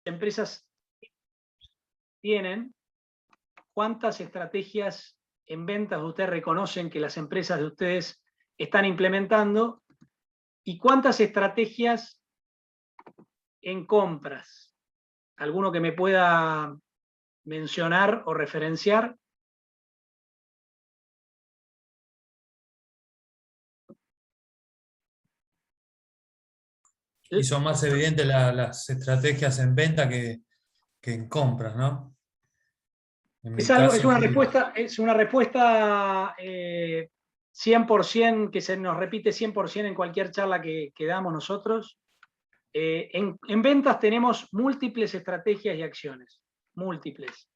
empresas tienen, cuántas estrategias en ventas ustedes reconocen que las empresas de ustedes están implementando y cuántas estrategias en compras. ¿Alguno que me pueda mencionar o referenciar? Y son más evidentes las estrategias en venta que en compras, ¿no? Es una respuesta 100% que se nos repite 100% en cualquier charla que damos nosotros. En ventas tenemos múltiples estrategias y acciones, múltiples,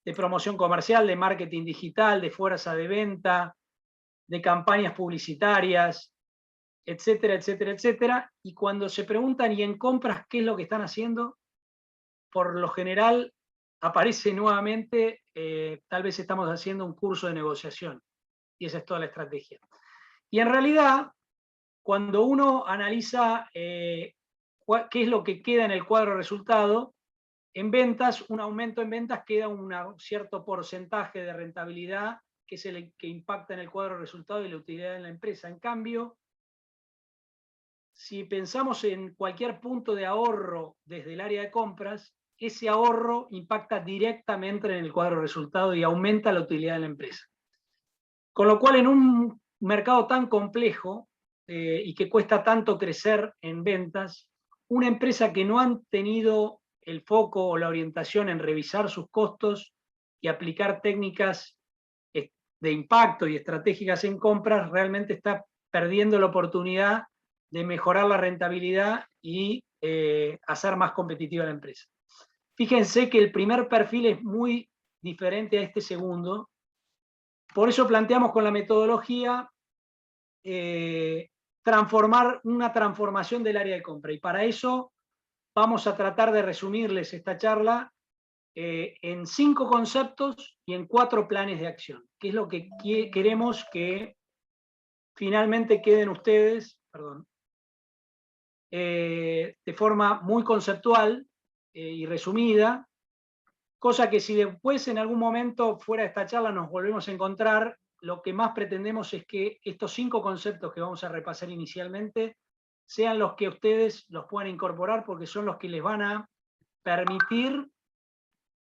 de promoción comercial, de marketing digital, de fuerza de venta, de campañas publicitarias, etcétera, etcétera, etcétera. Y cuando se preguntan, ¿y en compras qué es lo que están haciendo? Por lo general aparece nuevamente, tal vez estamos haciendo un curso de negociación, y esa es toda la estrategia. Y en realidad, cuando uno analiza qué es lo que queda en el cuadro de resultado, en ventas, un aumento en ventas queda un cierto porcentaje de rentabilidad que es el que impacta en el cuadro de resultado y la utilidad de la empresa. En cambio, si pensamos en cualquier punto de ahorro desde el área de compras, ese ahorro impacta directamente en el cuadro de resultado y aumenta la utilidad de la empresa. Con lo cual, en un mercado tan complejo y que cuesta tanto crecer en ventas, una empresa que no han tenido el foco o la orientación en revisar sus costos y aplicar técnicas de impacto y estratégicas en compras, realmente está perdiendo la oportunidad de mejorar la rentabilidad y hacer más competitiva la empresa. Fíjense que el primer perfil es muy diferente a este segundo. Por eso planteamos con la metodología transformar una transformación del área de compra. Y para eso vamos a tratar de resumirles esta charla en 5 conceptos y en 4 planes de acción, que es lo que queremos que finalmente queden ustedes, de forma muy conceptual y resumida, cosa que si después en algún momento fuera de esta charla nos volvemos a encontrar, lo que más pretendemos es que estos 5 conceptos que vamos a repasar inicialmente sean los que ustedes los puedan incorporar, porque son los que les van a permitir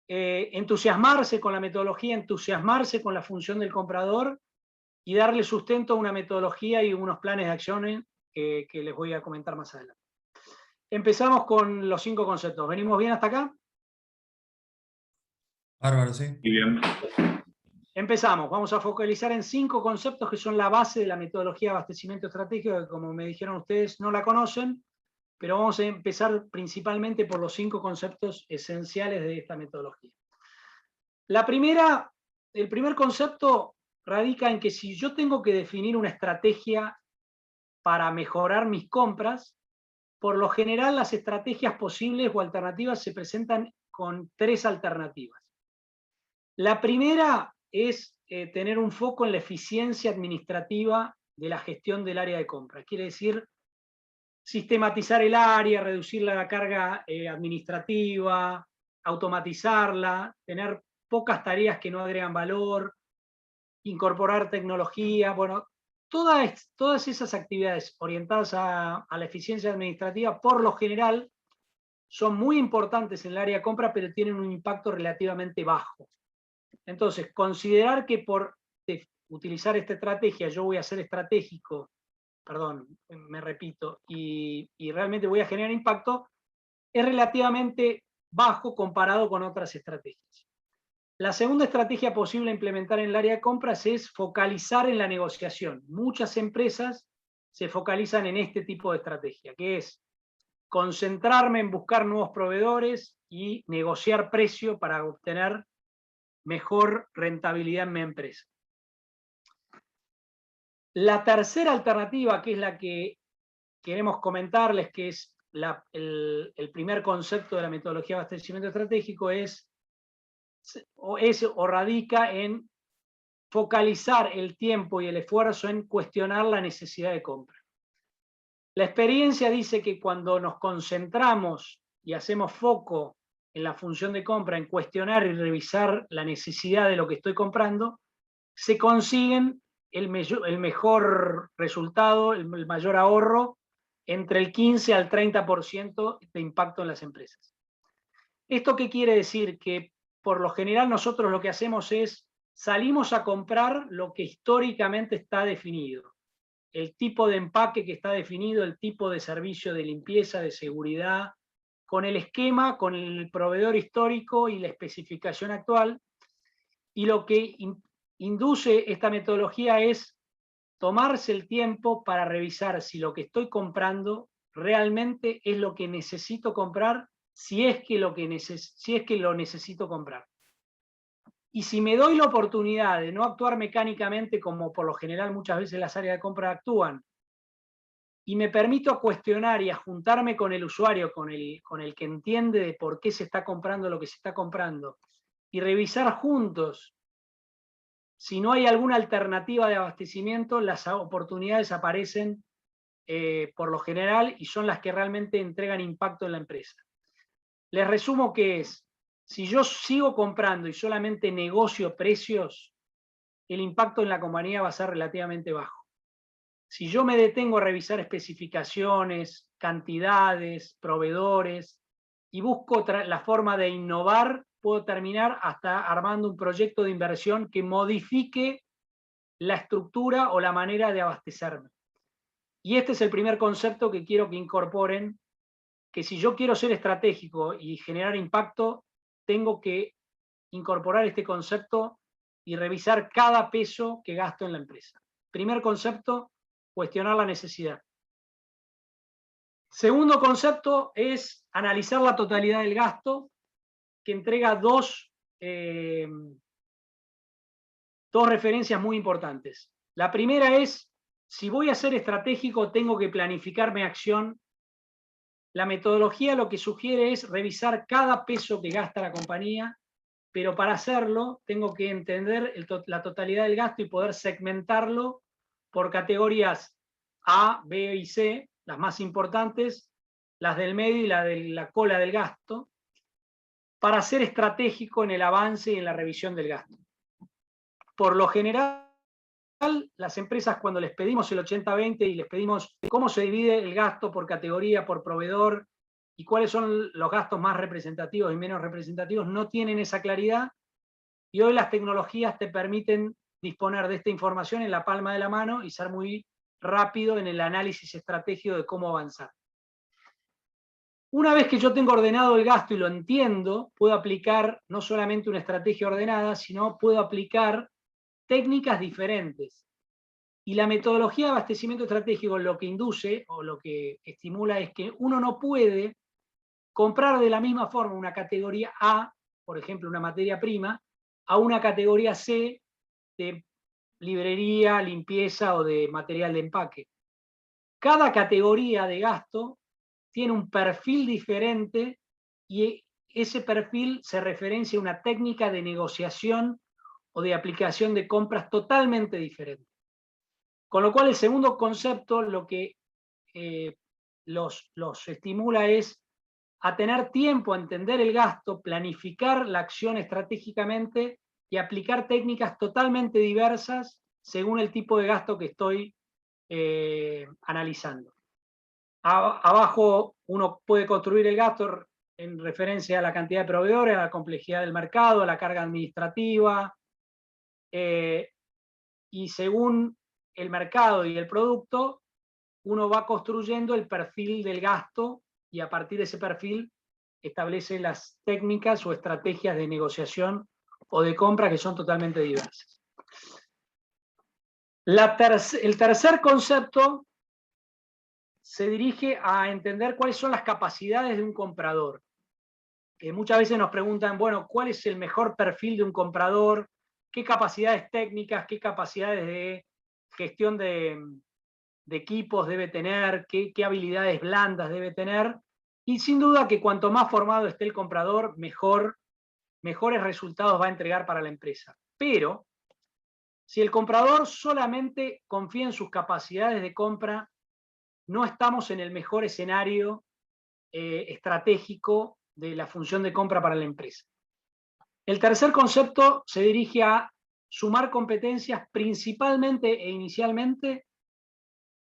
entusiasmarse con la metodología, entusiasmarse con la función del comprador y darle sustento a una metodología y unos planes de acción que les voy a comentar más adelante. Empezamos con los 5 conceptos. ¿Venimos bien hasta acá? Bárbaro, sí. Muy bien. Empezamos. Vamos a focalizar en 5 conceptos que son la base de la metodología de abastecimiento estratégico, que como me dijeron ustedes no la conocen, pero vamos a empezar principalmente por los 5 conceptos esenciales de esta metodología. El primer concepto radica en que si yo tengo que definir una estrategia para mejorar mis compras, por lo general las estrategias posibles o alternativas se presentan con 3 alternativas. La primera es tener un foco en la eficiencia administrativa de la gestión del área de compra. Quiere decir, sistematizar el área, reducir la carga administrativa, automatizarla, tener pocas tareas que no agregan valor, incorporar tecnología, bueno, todas esas actividades orientadas a la eficiencia administrativa, por lo general, son muy importantes en el área de compra, pero tienen un impacto relativamente bajo. Entonces, considerar que por utilizar esta estrategia yo voy a ser estratégico, perdón, me repito, y realmente voy a generar impacto, es relativamente bajo comparado con otras estrategias. La segunda estrategia posible a implementar en el área de compras es focalizar en la negociación. Muchas empresas se focalizan en este tipo de estrategia, que es concentrarme en buscar nuevos proveedores y negociar precio para obtener mejor rentabilidad en mi empresa. La tercera alternativa, que es la que queremos comentarles, que es el primer concepto de la metodología de abastecimiento estratégico, o radica en focalizar el tiempo y el esfuerzo en cuestionar la necesidad de compra. La experiencia dice que cuando nos concentramos y hacemos foco en la función de compra, en cuestionar y revisar la necesidad de lo que estoy comprando, se consiguen el mejor resultado, el mayor ahorro, entre el 15 al 30% de impacto en las empresas. ¿Esto qué quiere decir? Que por lo general nosotros lo que hacemos es salimos a comprar lo que históricamente está definido. El tipo de empaque que está definido, el tipo de servicio de limpieza, de seguridad, con el esquema, con el proveedor histórico y la especificación actual. Y lo que induce esta metodología es tomarse el tiempo para revisar si lo que estoy comprando realmente es lo que necesito comprar, si es que lo necesito comprar. Y si me doy la oportunidad de no actuar mecánicamente como por lo general muchas veces las áreas de compra actúan, y me permito cuestionar y a juntarme con el usuario, con el que entiende de por qué se está comprando lo que se está comprando, y revisar juntos si no hay alguna alternativa de abastecimiento, las oportunidades aparecen por lo general y son las que realmente entregan impacto en la empresa. Les resumo que es, si yo sigo comprando y solamente negocio precios, el impacto en la compañía va a ser relativamente bajo. Si yo me detengo a revisar especificaciones, cantidades, proveedores y busco la forma de innovar, puedo terminar hasta armando un proyecto de inversión que modifique la estructura o la manera de abastecerme. Y este es el primer concepto que quiero que incorporen, que si yo quiero ser estratégico y generar impacto, tengo que incorporar este concepto y revisar cada peso que gasto en la empresa. Primer concepto, cuestionar la necesidad. Segundo concepto es analizar la totalidad del gasto, que entrega dos referencias muy importantes. La primera es, si voy a ser estratégico, tengo que planificar mi acción. La metodología lo que sugiere es revisar cada peso que gasta la compañía, pero para hacerlo tengo que entender la totalidad del gasto y poder segmentarlo por categorías A, B y C, las más importantes, las del medio y la de la cola del gasto, para ser estratégico en el avance y en la revisión del gasto. Por lo general, las empresas cuando les pedimos el 80-20 y les pedimos cómo se divide el gasto por categoría, por proveedor y cuáles son los gastos más representativos y menos representativos, no tienen esa claridad y hoy las tecnologías te permiten disponer de esta información en la palma de la mano y ser muy rápido en el análisis estratégico de cómo avanzar. Una vez que yo tengo ordenado el gasto y lo entiendo, puedo aplicar no solamente una estrategia ordenada, sino puedo aplicar técnicas diferentes. Y la metodología de abastecimiento estratégico lo que induce o lo que estimula es que uno no puede comprar de la misma forma una categoría A, por ejemplo, una materia prima, a una categoría C de librería, limpieza o de material de empaque. Cada categoría de gasto tiene un perfil diferente y ese perfil se referencia a una técnica de negociación o de aplicación de compras totalmente diferente. Con lo cual el segundo concepto lo que los estimula es a tener tiempo a entender el gasto, planificar la acción estratégicamente y aplicar técnicas totalmente diversas según el tipo de gasto que estoy analizando. Abajo uno puede construir el gasto en referencia a la cantidad de proveedores, a la complejidad del mercado, a la carga administrativa, y según el mercado y el producto, uno va construyendo el perfil del gasto y a partir de ese perfil establece las técnicas o estrategias de negociación o de compra que son totalmente diversas. El tercer concepto se dirige a entender cuáles son las capacidades de un comprador. Muchas veces nos preguntan, bueno, ¿cuál es el mejor perfil de un comprador? ¿Qué capacidades técnicas, qué capacidades de gestión de equipos debe tener? ¿Qué habilidades blandas debe tener? Y sin duda que cuanto más formado esté el comprador, mejores resultados va a entregar para la empresa. Pero si el comprador solamente confía en sus capacidades de compra no estamos en el mejor escenario estratégico de la función de compra para la empresa. El tercer concepto se dirige a sumar competencias principalmente e inicialmente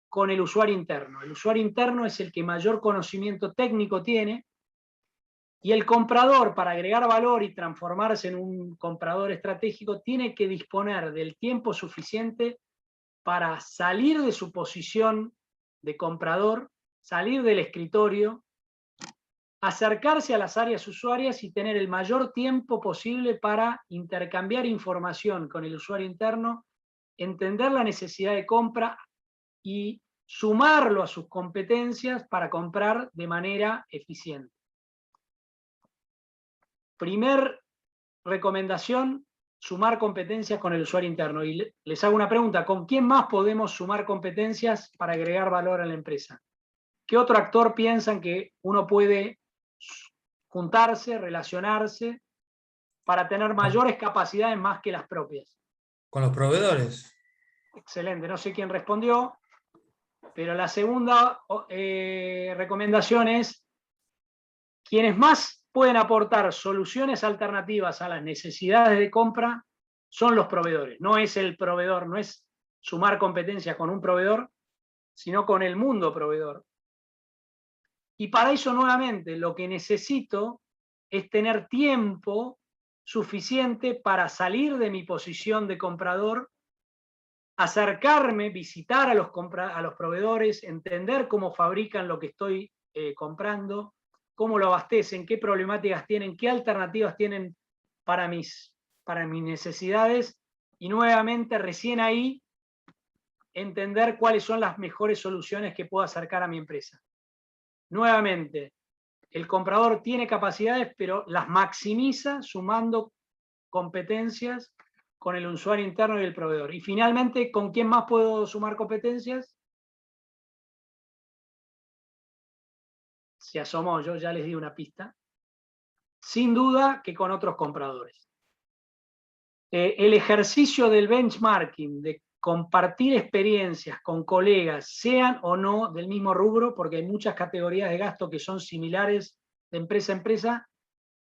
con el usuario interno. El usuario interno es el que mayor conocimiento técnico tiene, y el comprador, para agregar valor y transformarse en un comprador estratégico, tiene que disponer del tiempo suficiente para salir de su posición de comprador, salir del escritorio, acercarse a las áreas usuarias y tener el mayor tiempo posible para intercambiar información con el usuario interno, entender la necesidad de compra y sumarlo a sus competencias para comprar de manera eficiente. Primer recomendación, sumar competencias con el usuario interno. Y les hago una pregunta, ¿con quién más podemos sumar competencias para agregar valor a la empresa? ¿Qué otro actor piensan que uno puede juntarse, relacionarse, para tener mayores capacidades más que las propias? Con los proveedores. Excelente, no sé quién respondió, pero la segunda recomendación es: quienes más pueden aportar soluciones alternativas a las necesidades de compra son los proveedores. No es el proveedor, no es sumar competencias con un proveedor, sino con el mundo proveedor. Y para eso, nuevamente, lo que necesito es tener tiempo suficiente para salir de mi posición de comprador, acercarme, visitar a los proveedores, entender cómo fabrican lo que estoy comprando, cómo lo abastecen, qué problemáticas tienen, qué alternativas tienen para mis necesidades, y nuevamente recién ahí entender cuáles son las mejores soluciones que puedo acercar a mi empresa. Nuevamente, el comprador tiene capacidades, pero las maximiza sumando competencias con el usuario interno y el proveedor. Y finalmente, ¿con quién más puedo sumar competencias? Se asomó, yo ya les di una pista. Sin duda que con otros compradores. El ejercicio del benchmarking, de compartir experiencias con colegas, sean o no del mismo rubro, porque hay muchas categorías de gasto que son similares de empresa a empresa,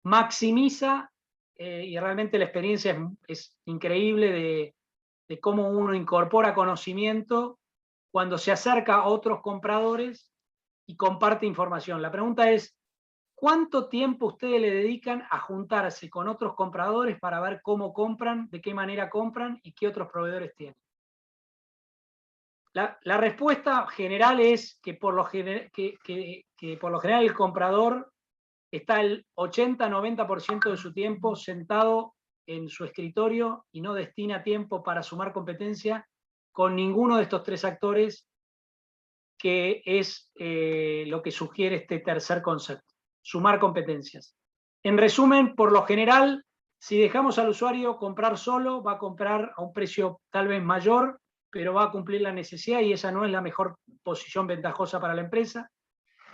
maximiza, y realmente la experiencia es increíble de cómo uno incorpora conocimiento cuando se acerca a otros compradores y comparte información. La pregunta es: ¿cuánto tiempo ustedes le dedican a juntarse con otros compradores para ver cómo compran, de qué manera compran y qué otros proveedores tienen? La respuesta general es que por lo general el comprador está el 80-90% de su tiempo sentado en su escritorio y no destina tiempo para sumar competencia con ninguno de estos tres actores, que es lo que sugiere este tercer concepto: sumar competencias. En resumen, por lo general, si dejamos al usuario comprar solo, va a comprar a un precio tal vez mayor, pero va a cumplir la necesidad, y esa no es la mejor posición ventajosa para la empresa.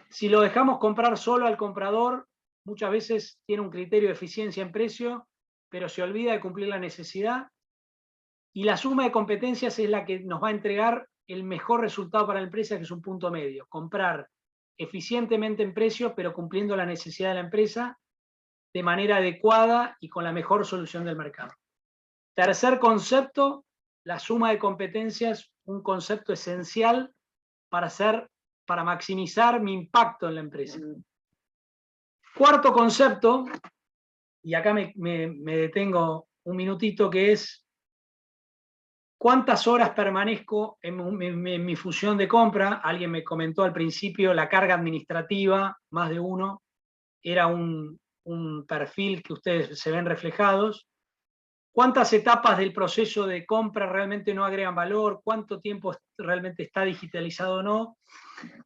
Si lo dejamos comprar solo al comprador, muchas veces tiene un criterio de eficiencia en precio, pero se olvida de cumplir la necesidad. Y la suma de competencias es la que nos va a entregar el mejor resultado para la empresa, que es un punto medio: comprar eficientemente en precio, pero cumpliendo la necesidad de la empresa de manera adecuada y con la mejor solución del mercado. Tercer concepto: la suma de competencias, un concepto esencial para maximizar mi impacto en la empresa. Cuarto concepto, y acá me detengo un minutito, que es: ¿cuántas horas permanezco en mi función de compra? Alguien me comentó al principio la carga administrativa, más de uno, era un perfil que ustedes se ven reflejados. ¿Cuántas etapas del proceso de compra realmente no agregan valor? ¿Cuánto tiempo realmente está digitalizado o no?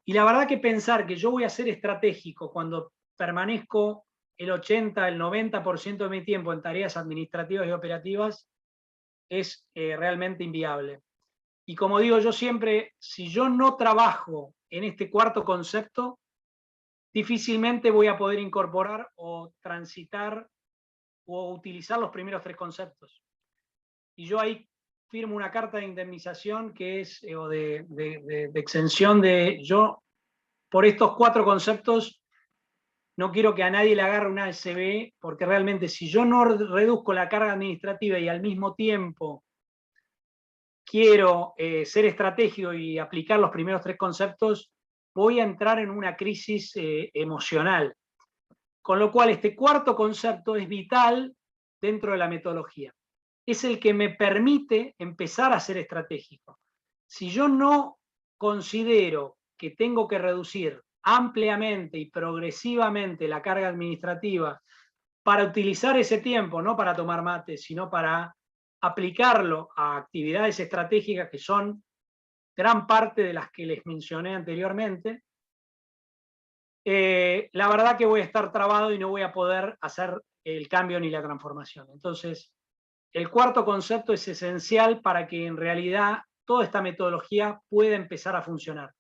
Y la verdad que pensar que yo voy a ser estratégico cuando permanezco el 80, el 90% de mi tiempo en tareas administrativas y operativas es realmente inviable. Y como digo yo siempre, si yo no trabajo en este cuarto concepto, difícilmente voy a poder incorporar o transitar o utilizar los primeros tres conceptos. Y yo ahí firmo una carta de indemnización que es, o de exención de yo, por estos 4 conceptos, no quiero que a nadie le agarre una ASB, porque realmente si yo no reduzco la carga administrativa y al mismo tiempo quiero ser estratégico y aplicar los primeros 3 conceptos, voy a entrar en una crisis emocional. Con lo cual, este 4º concepto es vital dentro de la metodología. Es el que me permite empezar a ser estratégico. Si yo no considero que tengo que reducir ampliamente y progresivamente la carga administrativa para utilizar ese tiempo, no para tomar mate, sino para aplicarlo a actividades estratégicas que son gran parte de las que les mencioné anteriormente, la verdad que voy a estar trabado y no voy a poder hacer el cambio ni la transformación. Entonces, el 4º concepto es esencial para que en realidad toda esta metodología pueda empezar a funcionar.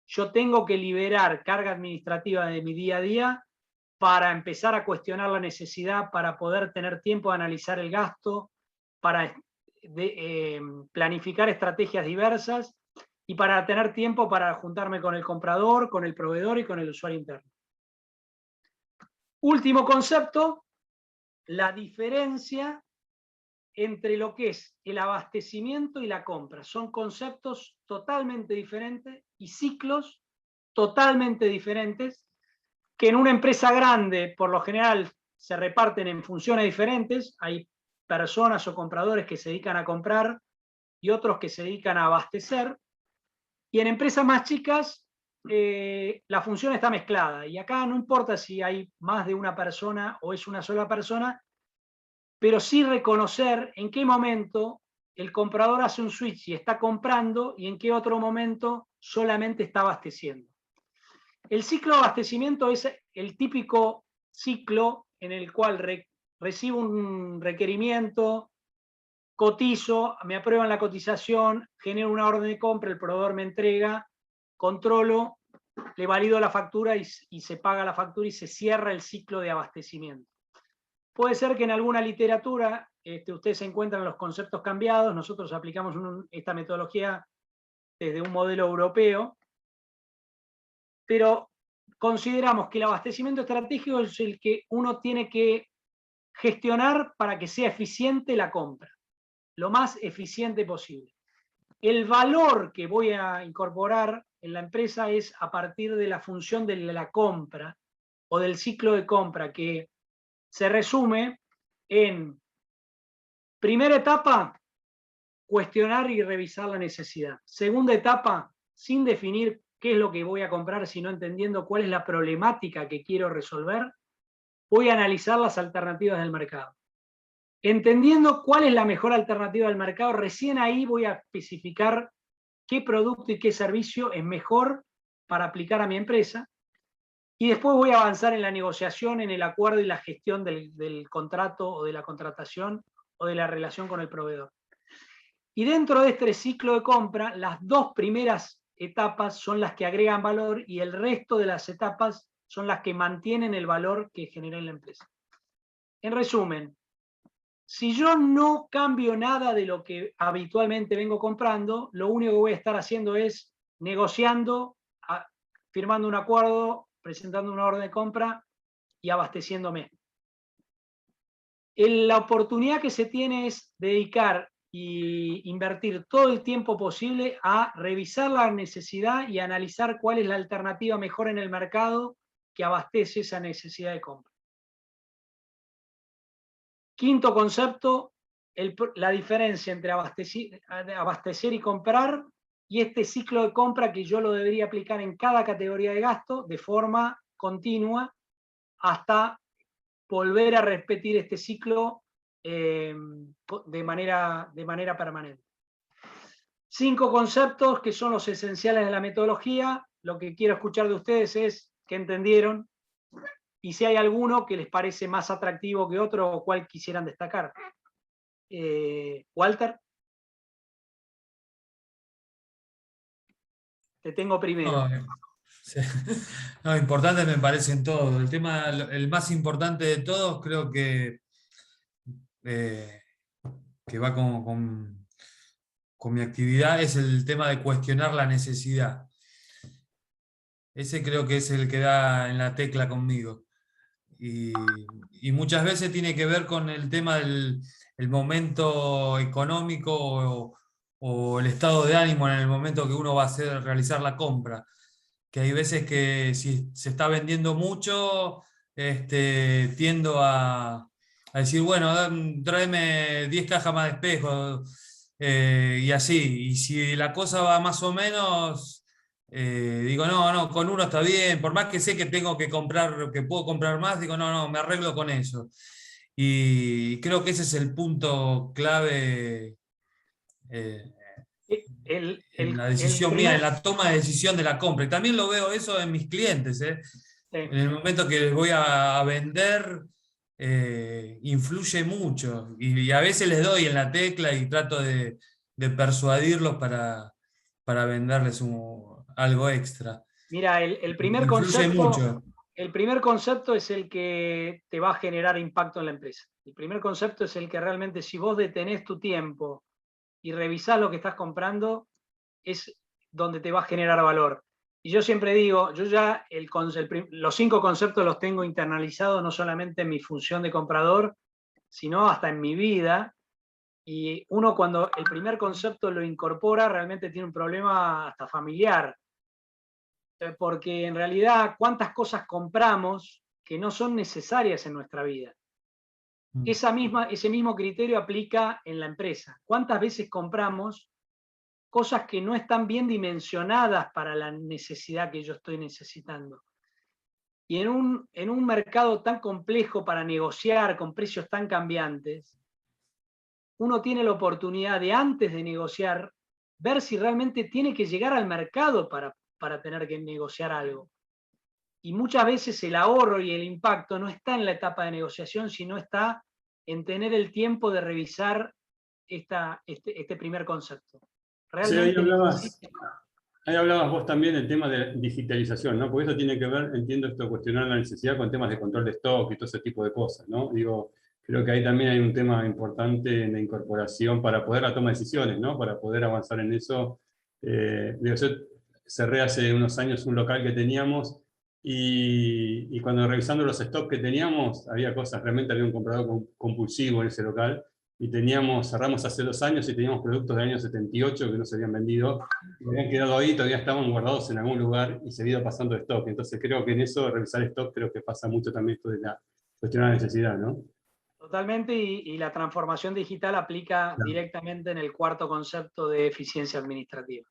Yo tengo que liberar carga administrativa de mi día a día para empezar a cuestionar la necesidad, para poder tener tiempo de analizar el gasto, para planificar estrategias diversas y para tener tiempo para juntarme con el comprador, con el proveedor y con el usuario interno. Último concepto, la diferencia entre lo que es el abastecimiento y la compra. Son conceptos totalmente diferentes y ciclos totalmente diferentes que en una empresa grande, por lo general, se reparten en funciones diferentes. Hay personas o compradores que se dedican a comprar y otros que se dedican a abastecer. Y en empresas más chicas, la función está mezclada. Y acá no importa si hay más de una persona o es una sola persona, pero sí reconocer en qué momento el comprador hace un switch y está comprando y en qué otro momento solamente está abasteciendo. El ciclo de abastecimiento es el típico ciclo en el cual recibo un requerimiento, cotizo, me aprueban la cotización, genero una orden de compra, el proveedor me entrega, controlo, le valido la factura y se paga la factura y se cierra el ciclo de abastecimiento. Puede ser que en alguna literatura ustedes encuentran los conceptos cambiados. Nosotros aplicamos esta metodología desde un modelo europeo, pero consideramos que el abastecimiento estratégico es el que uno tiene que gestionar para que sea eficiente la compra, lo más eficiente posible. El valor que voy a incorporar en la empresa es a partir de la función de la compra o del ciclo de compra, que se resume en primera etapa, cuestionar y revisar la necesidad. Segunda etapa, sin definir qué es lo que voy a comprar, sino entendiendo cuál es la problemática que quiero resolver, voy a analizar las alternativas del mercado. Entendiendo cuál es la mejor alternativa del mercado, recién ahí voy a especificar qué producto y qué servicio es mejor para aplicar a mi empresa. Y después voy a avanzar en la negociación, en el acuerdo y la gestión del contrato o de la contratación o de la relación con el proveedor. Y dentro de este ciclo de compra, las 2 primeras etapas son las que agregan valor y el resto de las etapas son las que mantienen el valor que generé en la empresa. En resumen, si yo no cambio nada de lo que habitualmente vengo comprando, lo único que voy a estar haciendo es negociando, firmando un acuerdo, presentando una orden de compra y abasteciéndome. La oportunidad que se tiene es dedicar y invertir todo el tiempo posible a revisar la necesidad y analizar cuál es la alternativa mejor en el mercado que abastece esa necesidad de compra. Quinto concepto, la diferencia entre abastecer y comprar, y este ciclo de compra que yo lo debería aplicar en cada categoría de gasto de forma continua hasta volver a repetir este ciclo de manera permanente. 5 conceptos que son los esenciales de la metodología. Lo que quiero escuchar de ustedes es qué entendieron y si hay alguno que les parece más atractivo que otro o cuál quisieran destacar. Walter. Te tengo primero. Sí. No, importante me parecen todos. El tema, el más importante de todos, creo que va con mi actividad es el tema de cuestionar la necesidad. Ese creo que es el que da en la tecla conmigo. Y muchas veces tiene que ver con el tema del el momento económico o el estado de ánimo en el momento que uno va a realizar la compra. Que hay veces que si se está vendiendo mucho, tiendo a decir, bueno, tráeme 10 cajas más de espejos, y así. Y si la cosa va más o menos, digo, no, no, con uno está bien, por más que sé que tengo que comprar, que puedo comprar más, digo, no, no, me arreglo con eso. Y creo que ese es el punto clave, eh, en la El decisión mía, en primer, la toma de decisión de la compra. Y también lo veo eso en mis clientes, ¿eh? En el momento que les voy a vender, influye mucho. Y a veces les doy en la tecla y trato de persuadirlos para venderles algo extra. mira, Influye mucho. el primer concepto es el que te va a generar impacto en la empresa. El primer concepto es el que realmente, si vos detenés tu tiempo y revisás lo que estás comprando, es donde te va a generar valor. Y yo siempre digo, yo ya los 5 conceptos los tengo internalizados no solamente en mi función de comprador, sino hasta en mi vida. Y uno cuando el primer concepto lo incorpora, realmente tiene un problema hasta familiar. Porque en realidad, ¿cuántas cosas compramos que no son necesarias en nuestra vida? Ese mismo criterio aplica en la empresa. ¿Cuántas veces compramos cosas que no están bien dimensionadas para la necesidad que yo estoy necesitando? Y en un mercado tan complejo para negociar, con precios tan cambiantes, uno tiene la oportunidad de, antes de negociar, ver si realmente tiene que llegar al mercado para tener que negociar algo. Y muchas veces el ahorro y el impacto no está en la etapa de negociación, sino está en tener el tiempo de revisar este primer concepto. Sí, Realmente necesito. ahí hablabas vos también del tema de digitalización, ¿no? Porque eso tiene que ver, entiendo esto, cuestionar la necesidad con temas de control de stock y todo ese tipo de cosas, ¿no? Digo, creo que ahí también hay un tema importante en la incorporación para poder la toma de decisiones, ¿no? Para poder avanzar en eso. Digo, yo cerré hace unos años un local que teníamos y cuando revisando los stocks que teníamos, había cosas, realmente había un comprador compulsivo en ese local y cerramos hace 2 años y teníamos productos del año 78 que no se habían vendido, y habían quedado ahí, todavía estaban guardados en algún lugar y se había ido pasando de stock. Entonces creo que en eso, revisar stock, creo que pasa mucho también esto de la cuestión de la necesidad, ¿no? Totalmente, y la transformación digital aplica Claro. directamente en el cuarto concepto de eficiencia administrativa.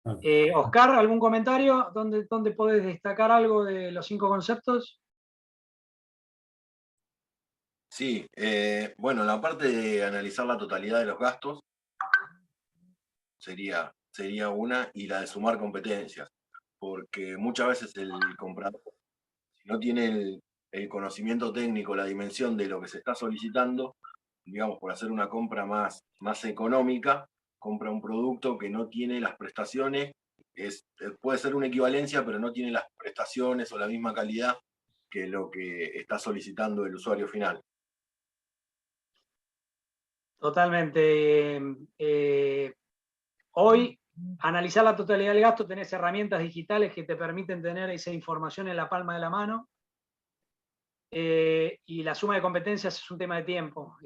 Claro. Oscar, ¿algún comentario? ¿Dónde podés destacar algo de los 5 conceptos? Sí, bueno, la parte de analizar la totalidad de los gastos sería una, y la de sumar competencias, porque muchas veces el comprador, si no tiene el conocimiento técnico, la dimensión de lo que se está solicitando, digamos, por hacer una compra más económica, compra un producto que no tiene las prestaciones, puede ser una equivalencia, pero no tiene las prestaciones o la misma calidad que lo que está solicitando el usuario final. Totalmente. Hoy, analizar la totalidad del gasto, tenés herramientas digitales que te permiten tener esa información en la palma de la mano. Y la suma de competencias es un tema de tiempo.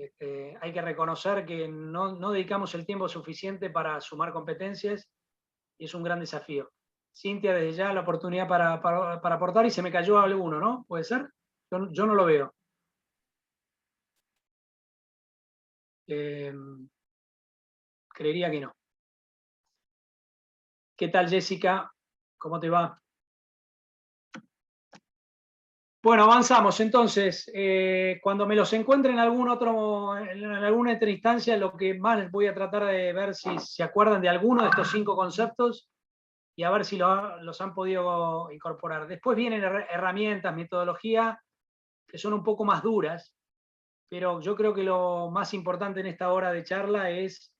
Hay que reconocer que no dedicamos el tiempo suficiente para sumar competencias y es un gran desafío. Cintia, desde ya la oportunidad para aportar, y se me cayó alguno, ¿no? ¿Puede ser? Yo no lo veo. Creería que no. ¿Qué tal, Jessica? ¿Cómo te va? Bueno, avanzamos. Entonces, cuando me los encuentre en alguna otra instancia, lo que más voy a tratar de ver si se acuerdan de alguno de estos 5 conceptos y a ver si los han podido incorporar. Después vienen herramientas, metodología, que son un poco más duras, pero yo creo que lo más importante en esta hora de charla es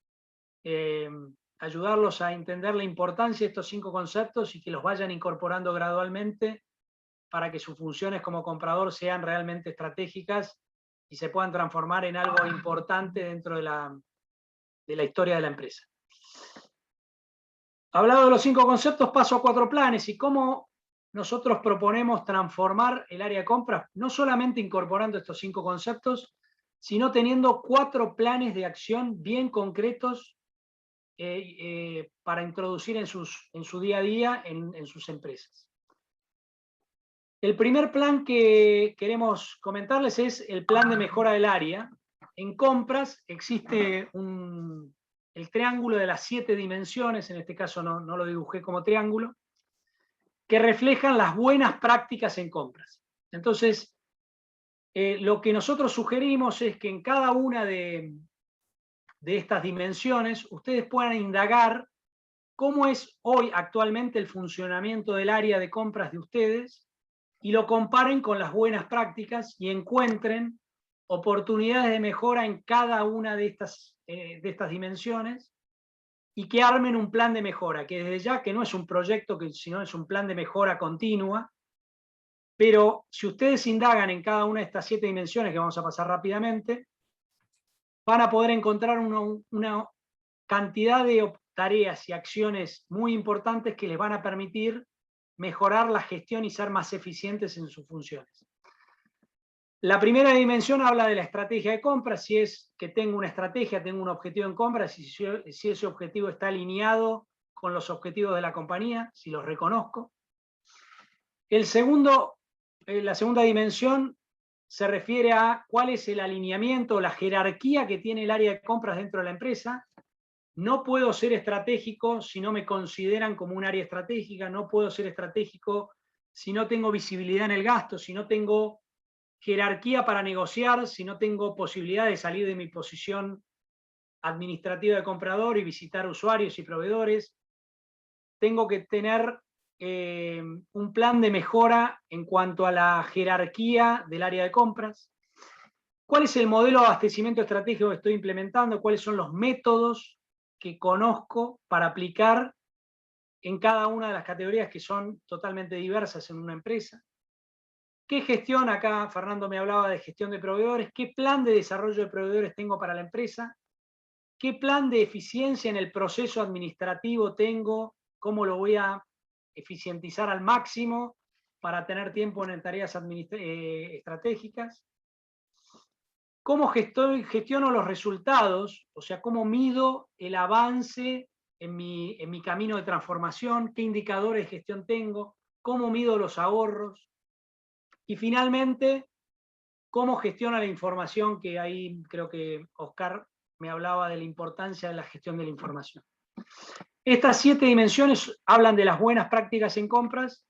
ayudarlos a entender la importancia de estos 5 conceptos y que los vayan incorporando gradualmente para que sus funciones como comprador sean realmente estratégicas y se puedan transformar en algo importante dentro de la historia de la empresa. Hablado de los 5 conceptos, paso a 4 planes y cómo nosotros proponemos transformar el área de compras, no solamente incorporando estos 5 conceptos, sino teniendo 4 planes de acción bien concretos para introducir en su día a día en sus empresas. El primer plan que queremos comentarles es el plan de mejora del área. En compras existe el triángulo de las 7 dimensiones, en este caso no lo dibujé como triángulo, que reflejan las buenas prácticas en compras. Entonces, lo que nosotros sugerimos es que en cada una de estas dimensiones ustedes puedan indagar cómo es hoy actualmente el funcionamiento del área de compras de ustedes y lo comparen con las buenas prácticas y encuentren oportunidades de mejora en cada una de estas dimensiones y que armen un plan de mejora, que desde ya que no es un proyecto, sino es un plan de mejora continua, pero si ustedes indagan en cada una de estas 7 dimensiones, que vamos a pasar rápidamente, van a poder encontrar una cantidad de tareas y acciones muy importantes que les van a permitir mejorar la gestión y ser más eficientes en sus funciones. La primera dimensión habla de la estrategia de compra, si es que tengo una estrategia, tengo un objetivo en compra, si ese objetivo está alineado con los objetivos de la compañía, si los reconozco. La segunda dimensión se refiere a cuál es el alineamiento, la jerarquía que tiene el área de compras dentro de la empresa. No puedo ser estratégico si no me consideran como un área estratégica, no puedo ser estratégico si no tengo visibilidad en el gasto, si no tengo jerarquía para negociar, si no tengo posibilidad de salir de mi posición administrativa de comprador y visitar usuarios y proveedores. Tengo que tener un plan de mejora en cuanto a la jerarquía del área de compras. ¿Cuál es el modelo de abastecimiento estratégico que estoy implementando? ¿Cuáles son los métodos que conozco para aplicar en cada una de las categorías que son totalmente diversas en una empresa? ¿Qué gestión? Acá Fernando me hablaba de gestión de proveedores. ¿Qué plan de desarrollo de proveedores tengo para la empresa? ¿Qué plan de eficiencia en el proceso administrativo tengo? ¿Cómo lo voy a eficientizar al máximo para tener tiempo en tareas estratégicas? ¿Cómo gestiono los resultados? O sea, ¿cómo mido el avance en mi camino de transformación? ¿Qué indicadores de gestión tengo? ¿Cómo mido los ahorros? Y finalmente, ¿cómo gestiono la información? Que ahí creo que Oscar me hablaba de la importancia de la gestión de la información. Estas 7 dimensiones hablan de las buenas prácticas en compras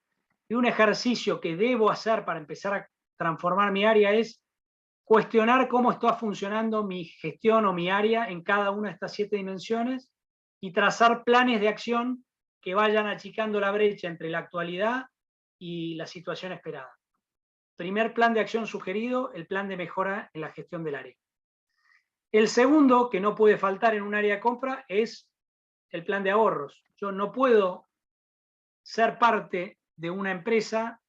y un ejercicio que debo hacer para empezar a transformar mi área es cuestionar cómo está funcionando mi gestión o mi área en cada una de estas 7 dimensiones y trazar planes de acción que vayan achicando la brecha entre la actualidad y la situación esperada. Primer plan de acción sugerido, el plan de mejora en la gestión del área. El segundo, que no puede faltar en un área de compra, es el plan de ahorros. Yo no puedo ser parte de una empresa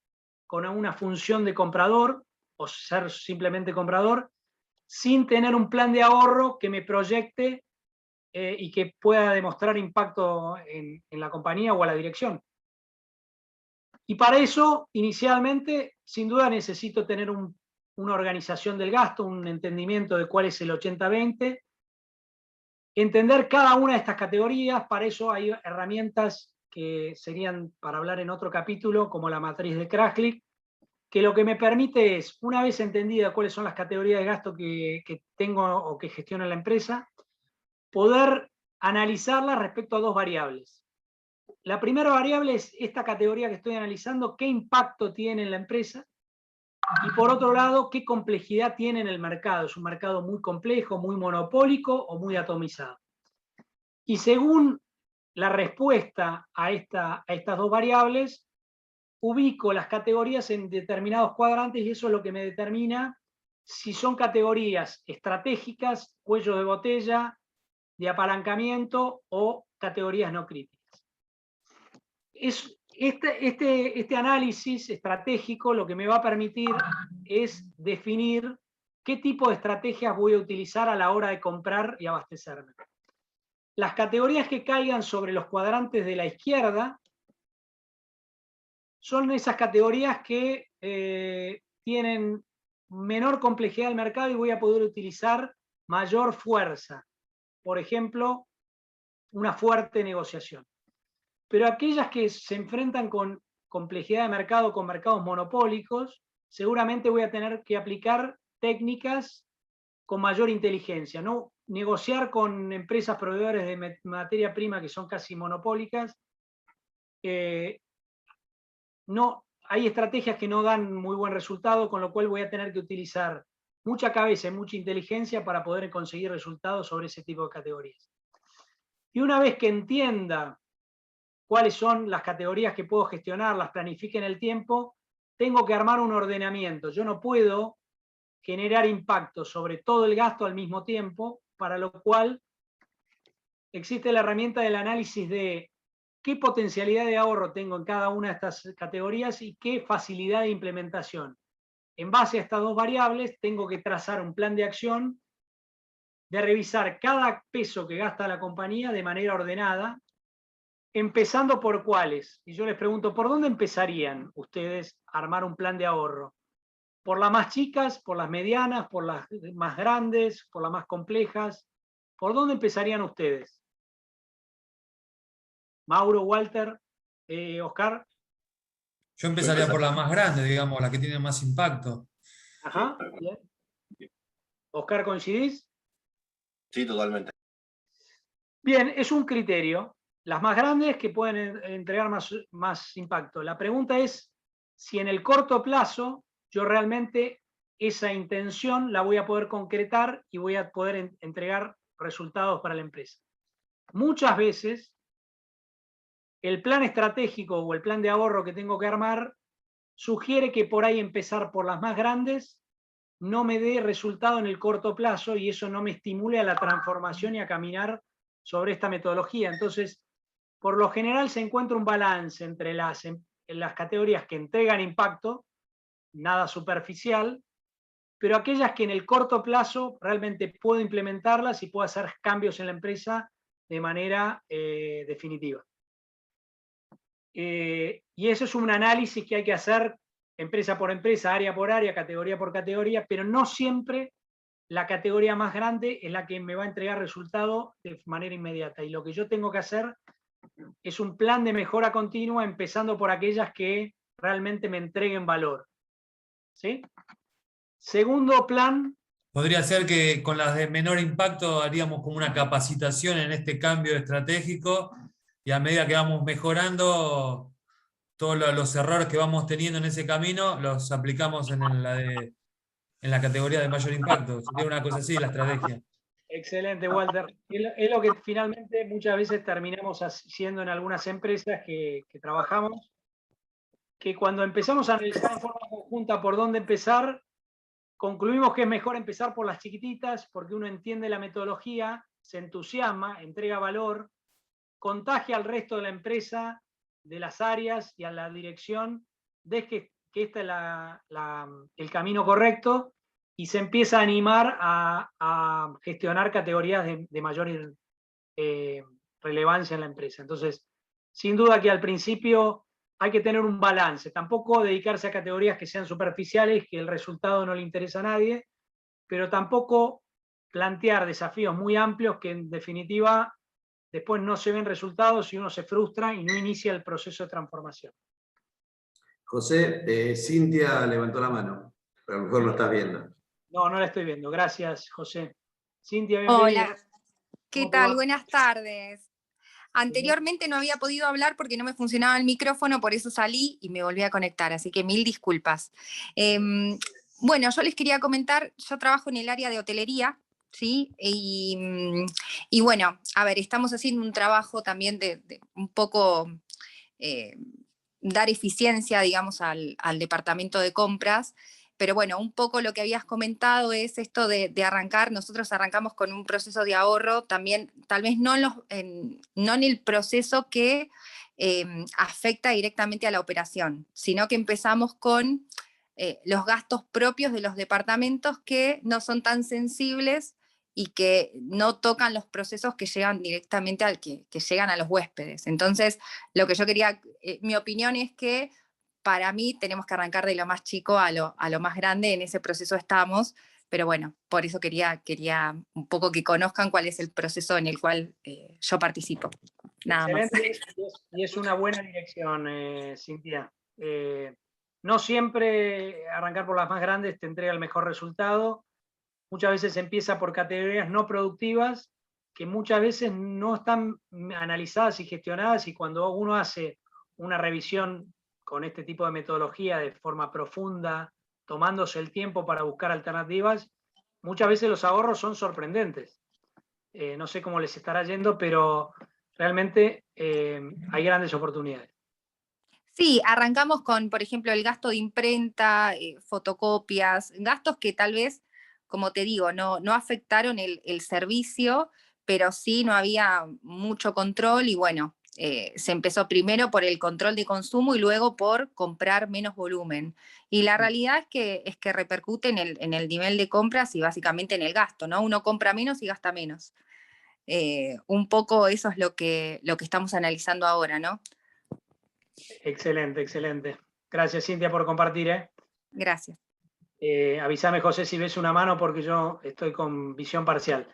con una función de comprador o ser simplemente comprador sin tener un plan de ahorro que me proyecte y que pueda demostrar impacto en la compañía o a la dirección. Y para eso, inicialmente, sin duda necesito tener una organización del gasto, un entendimiento de cuál es el 80-20, entender cada una de estas categorías. Para eso hay herramientas que serían para hablar en otro capítulo, como la matriz de Kraslik, que lo que me permite es, una vez entendida cuáles son las categorías de gasto que tengo o que gestiona la empresa, poder analizarlas respecto a 2 variables. La primera variable es esta categoría que estoy analizando, qué impacto tiene en la empresa, y por otro lado, qué complejidad tiene en el mercado. ¿Es un mercado muy complejo, muy monopólico o muy atomizado? Y según la respuesta a estas 2 variables, ubico las categorías en determinados cuadrantes y eso es lo que me determina si son categorías estratégicas, cuello de botella, de apalancamiento o categorías no críticas. Este análisis estratégico lo que me va a permitir es definir qué tipo de estrategias voy a utilizar a la hora de comprar y abastecerme. Las categorías que caigan sobre los cuadrantes de la izquierda son esas categorías que tienen menor complejidad del mercado y voy a poder utilizar mayor fuerza. Por ejemplo, una fuerte negociación. Pero aquellas que se enfrentan con complejidad de mercado, con mercados monopólicos, seguramente voy a tener que aplicar técnicas con mayor inteligencia, ¿no? Negociar con empresas proveedores de materia prima que son casi monopólicas. No, hay estrategias que no dan muy buen resultado, con lo cual voy a tener que utilizar mucha cabeza y mucha inteligencia para poder conseguir resultados sobre ese tipo de categorías. Y una vez que entienda cuáles son las categorías que puedo gestionar, las planifique en el tiempo, tengo que armar un ordenamiento. Yo no puedo generar impacto sobre todo el gasto al mismo tiempo, para lo cual existe la herramienta del análisis de qué potencialidad de ahorro tengo en cada una de estas categorías y qué facilidad de implementación. En base a estas dos variables, tengo que trazar un plan de acción de revisar cada peso que gasta la compañía de manera ordenada, empezando por cuáles. Y yo les pregunto, ¿por dónde empezarían ustedes a armar un plan de ahorro? ¿Por las más chicas, por las medianas, por las más grandes, por las más complejas? ¿Por dónde empezarían ustedes? Mauro, Walter, Oscar. Yo empezaría por la más grande, digamos, la que tiene más impacto. Ajá, bien. Oscar, ¿coincidís? Sí, totalmente. Bien, es un criterio. Las más grandes que pueden entregar más impacto. La pregunta es si en el corto plazo yo realmente esa intención la voy a poder concretar y voy a poder entregar resultados para la empresa. Muchas veces el plan estratégico o el plan de ahorro que tengo que armar sugiere que por ahí empezar por las más grandes no me dé resultado en el corto plazo y eso no me estimule a la transformación y a caminar sobre esta metodología. Entonces, por lo general se encuentra un balance entre las categorías que entregan impacto, nada superficial, pero aquellas que en el corto plazo realmente puedo implementarlas y puedo hacer cambios en la empresa de manera definitiva. Y eso es un análisis que hay que hacer empresa por empresa, área por área, categoría por categoría, pero no siempre la categoría más grande es la que me va a entregar resultado de manera inmediata. Y lo que yo tengo que hacer es un plan de mejora continua, empezando por aquellas que realmente me entreguen valor. ¿Sí? Segundo plan. Podría ser que con las de menor impacto haríamos como una capacitación en este cambio estratégico y a medida que vamos mejorando, todos los errores que vamos teniendo en ese camino los aplicamos en la categoría de mayor impacto. Sería una cosa así la estrategia. Excelente, Walter. Es lo que finalmente muchas veces terminamos haciendo en algunas empresas que trabajamos, que cuando empezamos a analizar en forma conjunta por dónde empezar, concluimos que es mejor empezar por las chiquititas porque uno entiende la metodología, se entusiasma, entrega valor, contagia al resto de la empresa, de las áreas y a la dirección de que este es el camino correcto y se empieza a animar a gestionar categorías de mayor relevancia en la empresa. Entonces, sin duda que al principio hay que tener un balance, tampoco dedicarse a categorías que sean superficiales, que el resultado no le interesa a nadie, pero tampoco plantear desafíos muy amplios que en definitiva después no se ven resultados y uno se frustra y no inicia el proceso de transformación. José, Cintia levantó la mano, pero a lo mejor no estás viendo. No, no la estoy viendo. Gracias, José. Cintia, bienvenida. Hola, ¿qué tal? Buenas tardes. Anteriormente no había podido hablar porque no me funcionaba el micrófono, por eso salí y me volví a conectar, así que mil disculpas. Bueno, yo les quería comentar, yo trabajo en el área de hotelería, ¿sí? Y bueno, a ver, estamos haciendo un trabajo también de un poco dar eficiencia, digamos, al departamento de compras. Pero bueno, un poco lo que habías comentado es esto de arrancar, nosotros arrancamos con un proceso de ahorro, también tal vez no en el proceso que afecta directamente a la operación, sino que empezamos con los gastos propios de los departamentos que no son tan sensibles y que no tocan los procesos que llegan directamente que llegan a los huéspedes. Entonces, lo que yo quería, mi opinión es que para mí tenemos que arrancar de lo más chico a lo más grande, en ese proceso estamos, pero bueno, por eso quería un poco que conozcan cuál es el proceso en el cual yo participo. Nada Excelente, más. y es una buena dirección, Cintia. No siempre arrancar por las más grandes te entrega el mejor resultado. Muchas veces empieza por categorías no productivas que muchas veces no están analizadas y gestionadas, y cuando uno hace una revisión con este tipo de metodología de forma profunda, tomándose el tiempo para buscar alternativas, muchas veces los ahorros son sorprendentes. No sé cómo les estará yendo, pero realmente hay grandes oportunidades. Sí, arrancamos con, por ejemplo, el gasto de imprenta, fotocopias, gastos que tal vez, como te digo, no afectaron el servicio, pero sí no había mucho control y bueno, se empezó primero por el control de consumo y luego por comprar menos volumen. Y la realidad es que repercute en el nivel de compras y básicamente en el gasto, ¿no? Uno compra menos y gasta menos. Un poco eso es lo que estamos analizando ahora, ¿no? Excelente, excelente. Gracias, Cintia, por compartir. Gracias. Avísame, José, si ves una mano, porque yo estoy con visión parcial.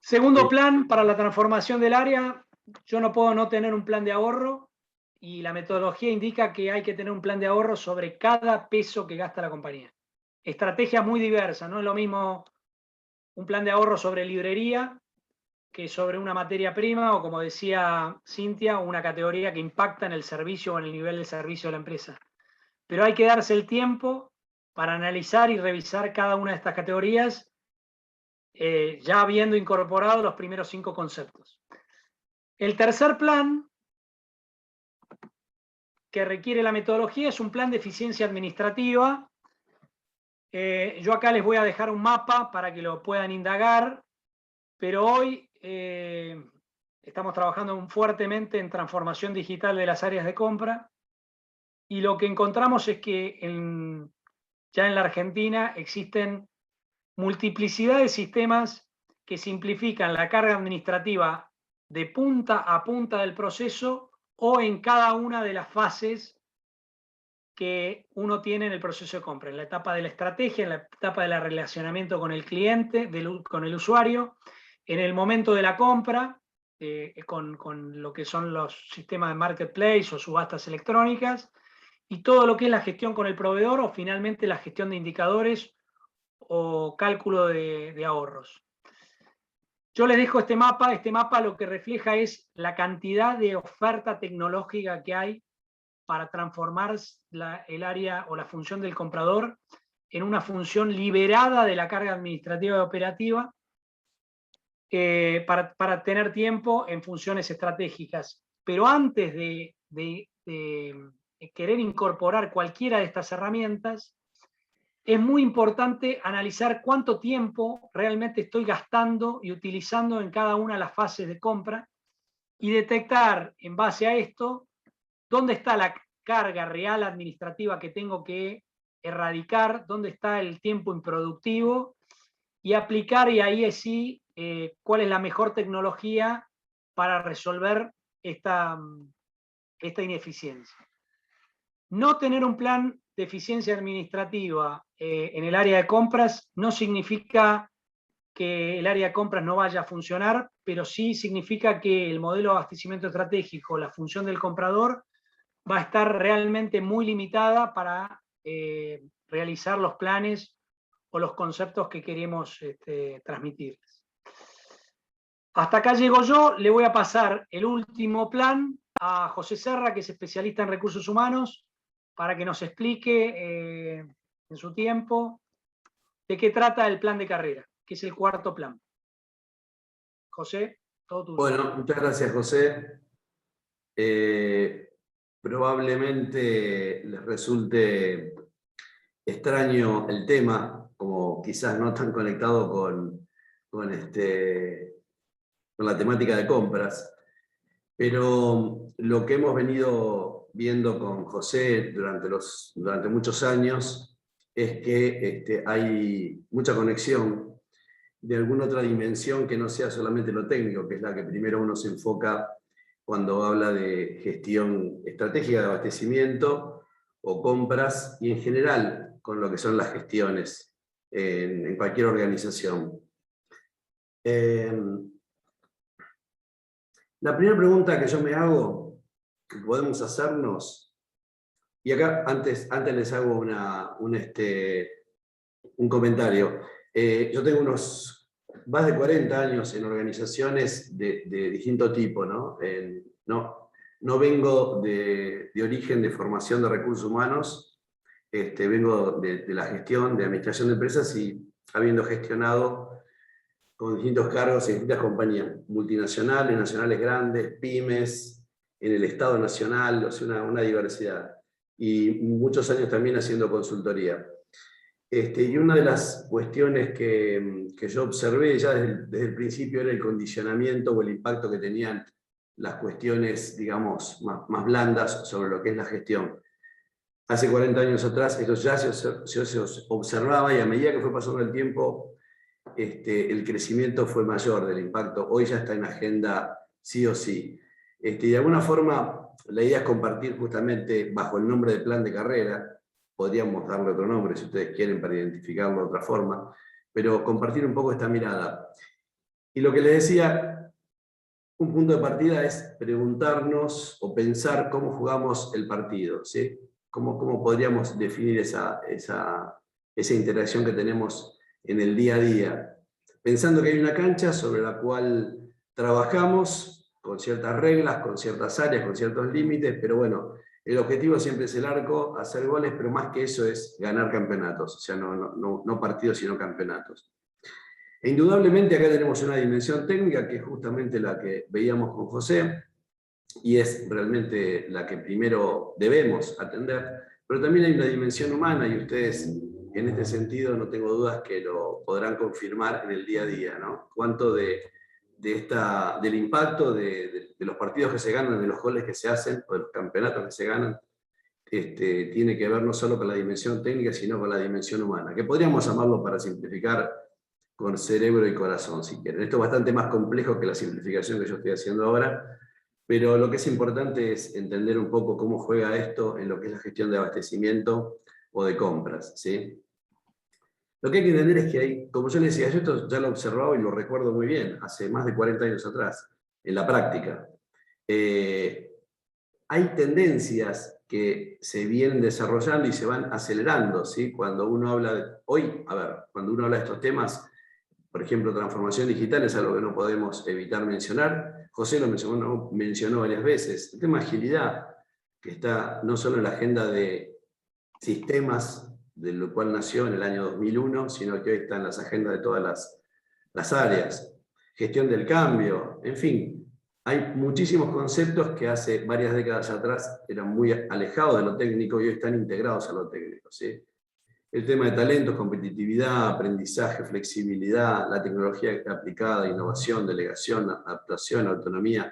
Segundo plan para la transformación del área. Yo no puedo no tener un plan de ahorro, y la metodología indica que hay que tener un plan de ahorro sobre cada peso que gasta la compañía. Estrategias muy diversas, no es lo mismo un plan de ahorro sobre librería que sobre una materia prima, o como decía Cintia, una categoría que impacta en el servicio o en el nivel de servicio de la empresa. Pero hay que darse el tiempo para analizar y revisar cada una de estas categorías, ya habiendo incorporado los primeros 5 conceptos. El tercer plan que requiere la metodología es un plan de eficiencia administrativa. Yo acá les voy a dejar un mapa para que lo puedan indagar, pero hoy estamos trabajando fuertemente en transformación digital de las áreas de compra, y lo que encontramos es que ya en la Argentina existen multiplicidad de sistemas que simplifican la carga administrativa de punta a punta del proceso o en cada una de las fases que uno tiene en el proceso de compra, en la etapa de la estrategia, en la etapa del relacionamiento con el cliente, con el usuario, en el momento de la compra, con lo que son los sistemas de marketplace o subastas electrónicas, y todo lo que es la gestión con el proveedor, o finalmente la gestión de indicadores o cálculo de ahorros. Yo les dejo este mapa lo que refleja es la cantidad de oferta tecnológica que hay para transformar el área o la función del comprador en una función liberada de la carga administrativa y operativa, para tener tiempo en funciones estratégicas. Pero antes de querer incorporar cualquiera de estas herramientas, es muy importante analizar cuánto tiempo realmente estoy gastando y utilizando en cada una de las fases de compra, y detectar en base a esto dónde está la carga real administrativa que tengo que erradicar, dónde está el tiempo improductivo, y aplicar, y ahí sí, cuál es la mejor tecnología para resolver esta ineficiencia. No tener un plan de eficiencia administrativa en el área de compras no significa que el área de compras no vaya a funcionar, pero sí significa que el modelo de abastecimiento estratégico, la función del comprador, va a estar realmente muy limitada para realizar los planes o los conceptos que queremos transmitirles. Hasta acá llego yo. Le voy a pasar el último plan a José Serra, que es especialista en recursos humanos, para que nos explique en su tiempo de qué trata el plan de carrera, que es el cuarto plan. José, todo tuyo. Bueno, muchas gracias, José. Probablemente les resulte extraño el tema, como quizás no tan conectado con la temática de compras, pero lo que hemos venido viendo con José durante muchos años es que hay mucha conexión de alguna otra dimensión que no sea solamente lo técnico, que es la que primero uno se enfoca cuando habla de gestión estratégica de abastecimiento o compras, y en general con lo que son las gestiones en cualquier organización. La primera pregunta que yo me hago, que podemos hacernos, y acá antes les hago un comentario. Yo tengo más de 40 años en organizaciones de distinto tipo, ¿no? No vengo de origen de formación de recursos humanos, vengo de la gestión, de administración de empresas, y habiendo gestionado con distintos cargos en distintas compañías, multinacionales, nacionales grandes, pymes, en el Estado Nacional, o sea, una diversidad. Y muchos años también haciendo consultoría. Y una de las cuestiones que yo observé ya desde el principio era el condicionamiento o el impacto que tenían las cuestiones, digamos, más blandas sobre lo que es la gestión. Hace 40 años atrás esto ya se observaba, y a medida que fue pasando el tiempo, el crecimiento fue mayor del impacto. Hoy ya está en agenda sí o sí. De alguna forma, la idea es compartir justamente bajo el nombre de plan de carrera. Podríamos darle otro nombre si ustedes quieren para identificarlo de otra forma, pero compartir un poco esta mirada. Y lo que les decía, un punto de partida es preguntarnos o pensar cómo jugamos el partido, ¿sí? ¿Cómo podríamos definir esa interacción que tenemos en el día a día? Pensando que hay una cancha sobre la cual trabajamos con ciertas reglas, con ciertas áreas, con ciertos límites, pero bueno, el objetivo siempre es el arco, hacer goles, pero más que eso es ganar campeonatos, o sea, no partidos, sino campeonatos. E indudablemente acá tenemos una dimensión técnica que es justamente la que veíamos con José, y es realmente la que primero debemos atender, pero también hay una dimensión humana, y ustedes en este sentido no tengo dudas que lo podrán confirmar en el día a día, ¿no? Cuánto del impacto de los partidos que se ganan, de los goles que se hacen, o de los campeonatos que se ganan, tiene que ver no solo con la dimensión técnica, sino con la dimensión humana, que podríamos llamarlo, para simplificar, con cerebro y corazón, si quieren. Esto es bastante más complejo que la simplificación que yo estoy haciendo ahora, pero lo que es importante es entender un poco cómo juega esto en lo que es la gestión de abastecimiento o de compras, ¿sí? Lo que hay que entender es que hay, como yo les decía, yo esto ya lo observaba y lo recuerdo muy bien, hace más de 40 años atrás, en la práctica. Hay tendencias que se vienen desarrollando y se van acelerando, ¿sí? Cuando uno habla cuando uno habla de estos temas, por ejemplo, transformación digital es algo que no podemos evitar mencionar. José lo mencionó varias veces. El tema de agilidad, que está no solo en la agenda de sistemas, de lo cual nació en el año 2001, sino que hoy está en las agendas de todas las áreas. Gestión del cambio, en fin. Hay muchísimos conceptos que hace varias décadas atrás eran muy alejados de lo técnico y hoy están integrados a lo técnico, ¿sí? El tema de talentos, competitividad, aprendizaje, flexibilidad, la tecnología aplicada, innovación, delegación, adaptación, autonomía.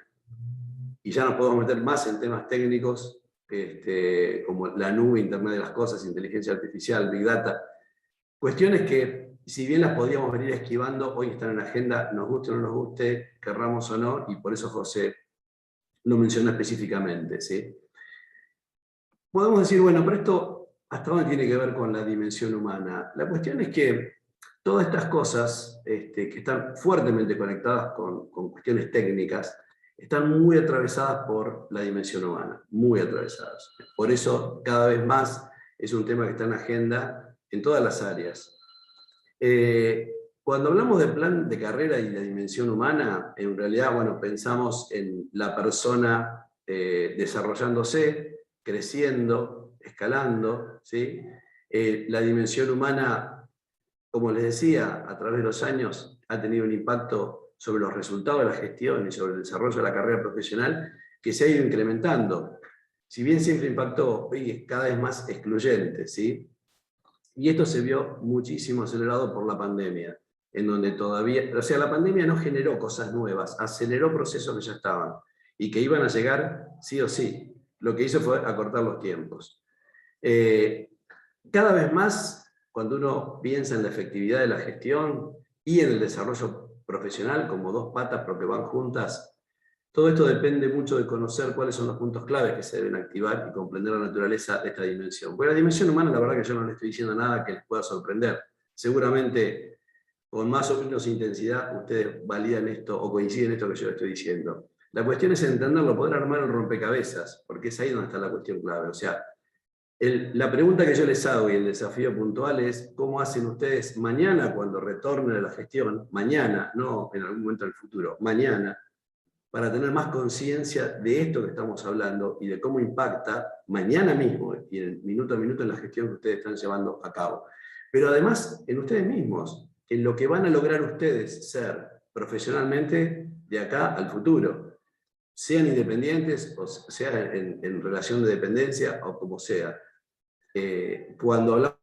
Y ya nos podemos meter más en temas técnicos, como la nube, Internet de las cosas, inteligencia artificial, Big Data. Cuestiones que, si bien las podríamos venir esquivando, hoy están en la agenda, nos guste o no nos guste, querramos o no, y por eso José lo mencionó específicamente, ¿sí? Podemos decir, bueno, pero esto, ¿hasta dónde tiene que ver con la dimensión humana? La cuestión es que todas estas cosas, que están fuertemente conectadas con cuestiones técnicas, están muy atravesadas por la dimensión humana, muy atravesadas. Por eso, cada vez más, es un tema que está en agenda en todas las áreas. Cuando hablamos de plan de carrera y la dimensión humana, en realidad, bueno, pensamos en la persona desarrollándose, creciendo, escalando, ¿sí? La dimensión humana, como les decía, a través de los años ha tenido un impacto sobre los resultados de la gestión y sobre el desarrollo de la carrera profesional que se ha ido incrementando. Si bien siempre impactó, hoy es cada vez más excluyente, ¿sí? Y esto se vio muchísimo acelerado por la pandemia, en donde todavía, o sea, la pandemia no generó cosas nuevas, aceleró procesos que ya estaban y que iban a llegar sí o sí. Lo que hizo fue acortar los tiempos. Cada vez más, cuando uno piensa en la efectividad de la gestión y en el desarrollo profesional como dos patas porque van juntas. Todo esto depende mucho de conocer cuáles son los puntos claves que se deben activar y comprender la naturaleza de esta dimensión. Porque la dimensión humana, la verdad que yo no le estoy diciendo nada que les pueda sorprender. Seguramente, con más o menos intensidad, ustedes validan esto o coinciden en esto que yo les estoy diciendo. La cuestión es entenderlo, poder armar el rompecabezas, porque es ahí donde está la cuestión clave. O sea, la pregunta que yo les hago y el desafío puntual es ¿cómo hacen ustedes mañana cuando retornen a la gestión? Mañana, no en algún momento del futuro, mañana, para tener más conciencia de esto que estamos hablando y de cómo impacta mañana mismo y en minuto a minuto en la gestión que ustedes están llevando a cabo. Pero además en ustedes mismos, en lo que van a lograr ustedes ser profesionalmente de acá al futuro, sean independientes o sea en relación de dependencia o como sea. Cuando hablamos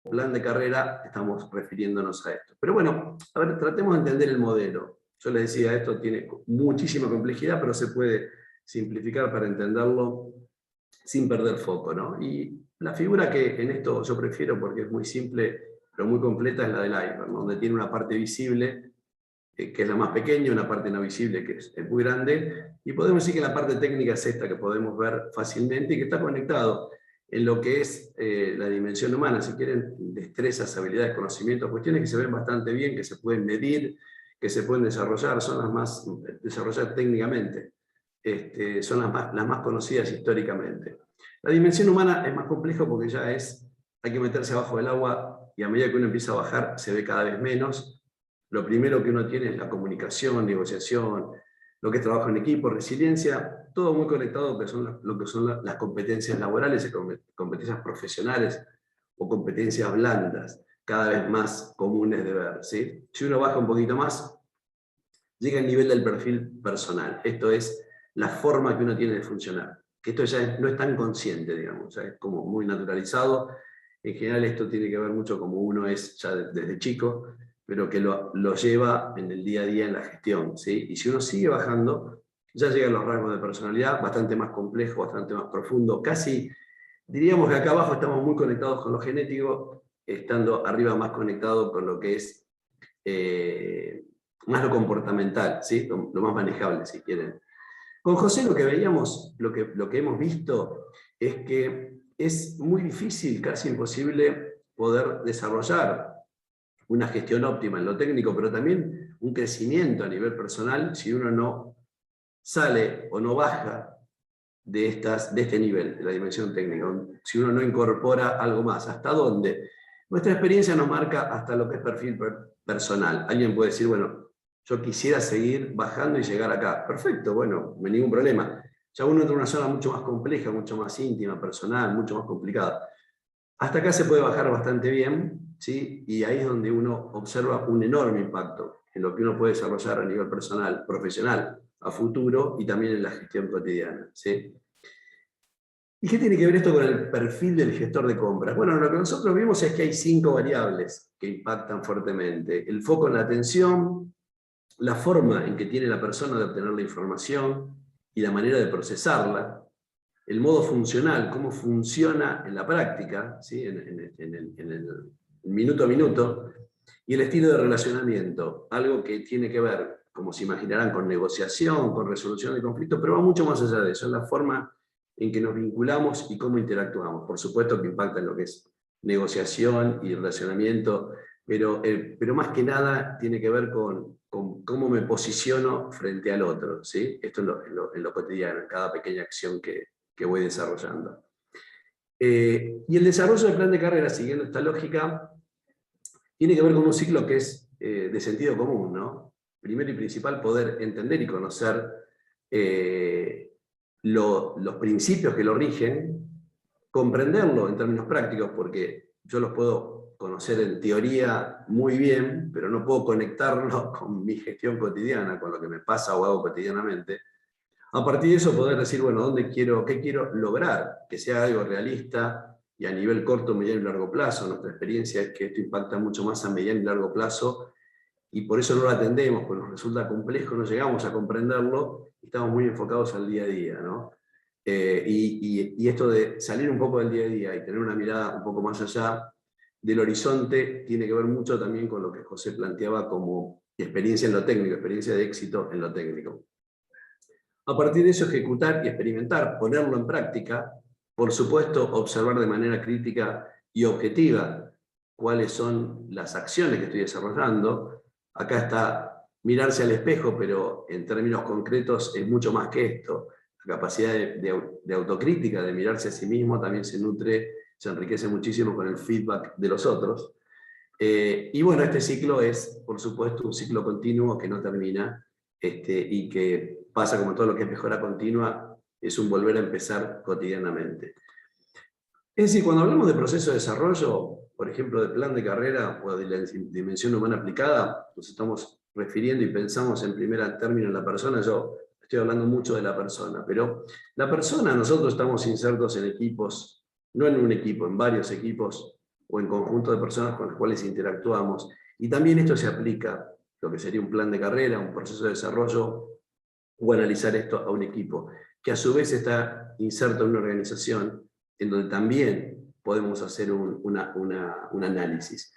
de plan de carrera estamos refiriéndonos a esto. Pero bueno, a ver, tratemos de entender el modelo. Yo les decía, esto tiene muchísima complejidad, pero se puede simplificar para entenderlo sin perder foco, ¿no? Y la figura que en esto yo prefiero, porque es muy simple, pero muy completa, es la del iceberg, ¿no? Donde tiene una parte visible, que es la más pequeña, una parte no visible, que es muy grande, y podemos decir que la parte técnica es esta, que podemos ver fácilmente y que está conectado en lo que es la dimensión humana, si quieren, destrezas, habilidades, conocimientos, cuestiones que se ven bastante bien, que se pueden medir, que se pueden desarrollar, son las más desarrolladas técnicamente, son las más conocidas históricamente. La dimensión humana es más complejo porque ya hay que meterse abajo del agua y a medida que uno empieza a bajar se ve cada vez menos. Lo primero que uno tiene es la comunicación, negociación, lo que es trabajo en equipo, resiliencia, todo muy conectado que son lo que son las competencias laborales y competencias profesionales o competencias blandas, cada vez más comunes de ver, ¿sí? Si uno baja un poquito más, llega al nivel del perfil personal. Esto es la forma que uno tiene de funcionar. Que esto ya no es tan consciente, digamos, ya es como muy naturalizado. En general esto tiene que ver mucho como uno es ya desde chico, pero que lo lleva en el día a día en la gestión, ¿sí? Y si uno sigue bajando, ya llegan los rasgos de personalidad bastante más complejos, bastante más profundos. Casi diríamos que acá abajo estamos muy conectados con lo genético, estando arriba más conectado con lo que es más lo comportamental, ¿sí? Lo más manejable, si quieren. Con José lo que veíamos, lo que hemos visto, es que es muy difícil, casi imposible, poder desarrollar una gestión óptima en lo técnico, pero también un crecimiento a nivel personal si uno no sale o no baja de este nivel, de la dimensión técnica, si uno no incorpora algo más. ¿Hasta dónde? Nuestra experiencia nos marca hasta lo que es perfil personal. Alguien puede decir, bueno, yo quisiera seguir bajando y llegar acá. Perfecto, bueno, no hay ningún problema. Ya uno entra en una zona mucho más compleja, mucho más íntima, personal, mucho más complicada. Hasta acá se puede bajar bastante bien, ¿sí? Y ahí es donde uno observa un enorme impacto en lo que uno puede desarrollar a nivel personal, profesional, a futuro y también en la gestión cotidiana, ¿sí? ¿Y qué tiene que ver esto con el perfil del gestor de compras? Bueno, lo que nosotros vimos es que hay 5 variables que impactan fuertemente. El foco en la atención, la forma en que tiene la persona de obtener la información y la manera de procesarla, el modo funcional, cómo funciona en la práctica, ¿sí? en el minuto a minuto, y el estilo de relacionamiento, algo que tiene que ver, como se imaginarán, con negociación, con resolución de conflictos, pero va mucho más allá de eso, es la forma en que nos vinculamos y cómo interactuamos. Por supuesto que impacta en lo que es negociación y relacionamiento, pero más que nada tiene que ver con cómo me posiciono frente al otro, ¿sí? Esto en lo cotidiano, en cada pequeña acción que voy desarrollando. Y el desarrollo del plan de carrera, siguiendo esta lógica, tiene que ver con un ciclo que es de sentido común, ¿no? Primero y principal, poder entender y conocer los principios que lo rigen, comprenderlo en términos prácticos, porque yo los puedo conocer en teoría muy bien, pero no puedo conectarlo con mi gestión cotidiana, con lo que me pasa o hago cotidianamente. A partir de eso poder decir, bueno, qué quiero lograr, que sea algo realista y a nivel corto, mediano y largo plazo. Nuestra experiencia es que esto impacta mucho más a mediano y largo plazo y por eso no lo atendemos, porque nos resulta complejo, no llegamos a comprenderlo y estamos muy enfocados al día a día, ¿no? Y esto de salir un poco del día a día y tener una mirada un poco más allá, del horizonte tiene que ver mucho también con lo que José planteaba como experiencia en lo técnico, experiencia de éxito en lo técnico. A partir de eso, ejecutar y experimentar, ponerlo en práctica, por supuesto, observar de manera crítica y objetiva cuáles son las acciones que estoy desarrollando. Acá está mirarse al espejo, pero en términos concretos es mucho más que esto. La capacidad de autocrítica, de mirarse a sí mismo, también se nutre, se enriquece muchísimo con el feedback de los otros. Y bueno, este ciclo es, por supuesto, un ciclo continuo que no termina, y que pasa como todo lo que es mejora continua, es un volver a empezar cotidianamente. Es decir, cuando hablamos de proceso de desarrollo, por ejemplo, de plan de carrera o de la dimensión humana aplicada, nos estamos refiriendo y pensamos en primer término en la persona. Yo estoy hablando mucho de la persona, pero la persona, nosotros estamos insertos en equipos, no en un equipo, en varios equipos o en conjunto de personas con las cuales interactuamos. Y también esto se aplica, lo que sería un plan de carrera, un proceso de desarrollo, o analizar esto a un equipo, que a su vez está inserto en una organización en donde también podemos hacer un análisis.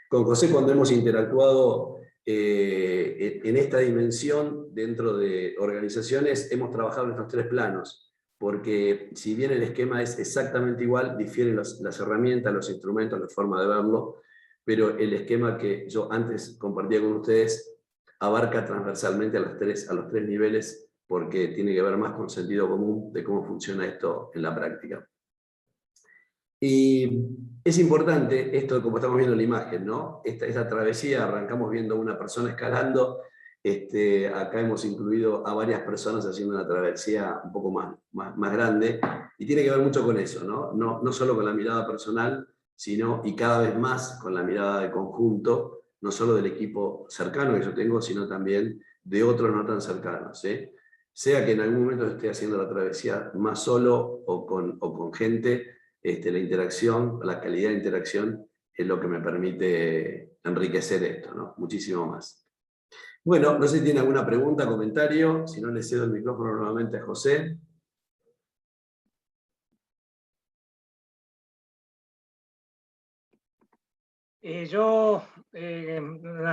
Con José, cuando hemos interactuado en esta dimensión dentro de organizaciones, hemos trabajado en estos tres planos, porque si bien el esquema es exactamente igual, difieren las herramientas, los instrumentos, la forma de verlo, pero el esquema que yo antes compartía con ustedes abarca transversalmente a los tres niveles, porque tiene que ver más con sentido común de cómo funciona esto en la práctica. Y es importante esto, como estamos viendo en la imagen, ¿no? Esta travesía, arrancamos viendo a una persona escalando, acá hemos incluido a varias personas haciendo una travesía un poco más grande, y tiene que ver mucho con eso, ¿no? No solo con la mirada personal, sino, y cada vez más, con la mirada de conjunto, no solo del equipo cercano que yo tengo, sino también de otros no tan cercanos, ¿eh? Sea que en algún momento esté haciendo la travesía más solo o con gente, la interacción, la calidad de interacción es lo que me permite enriquecer esto, ¿no? Muchísimo más. Bueno, no sé si tiene alguna pregunta, comentario, si no le cedo el micrófono nuevamente a José.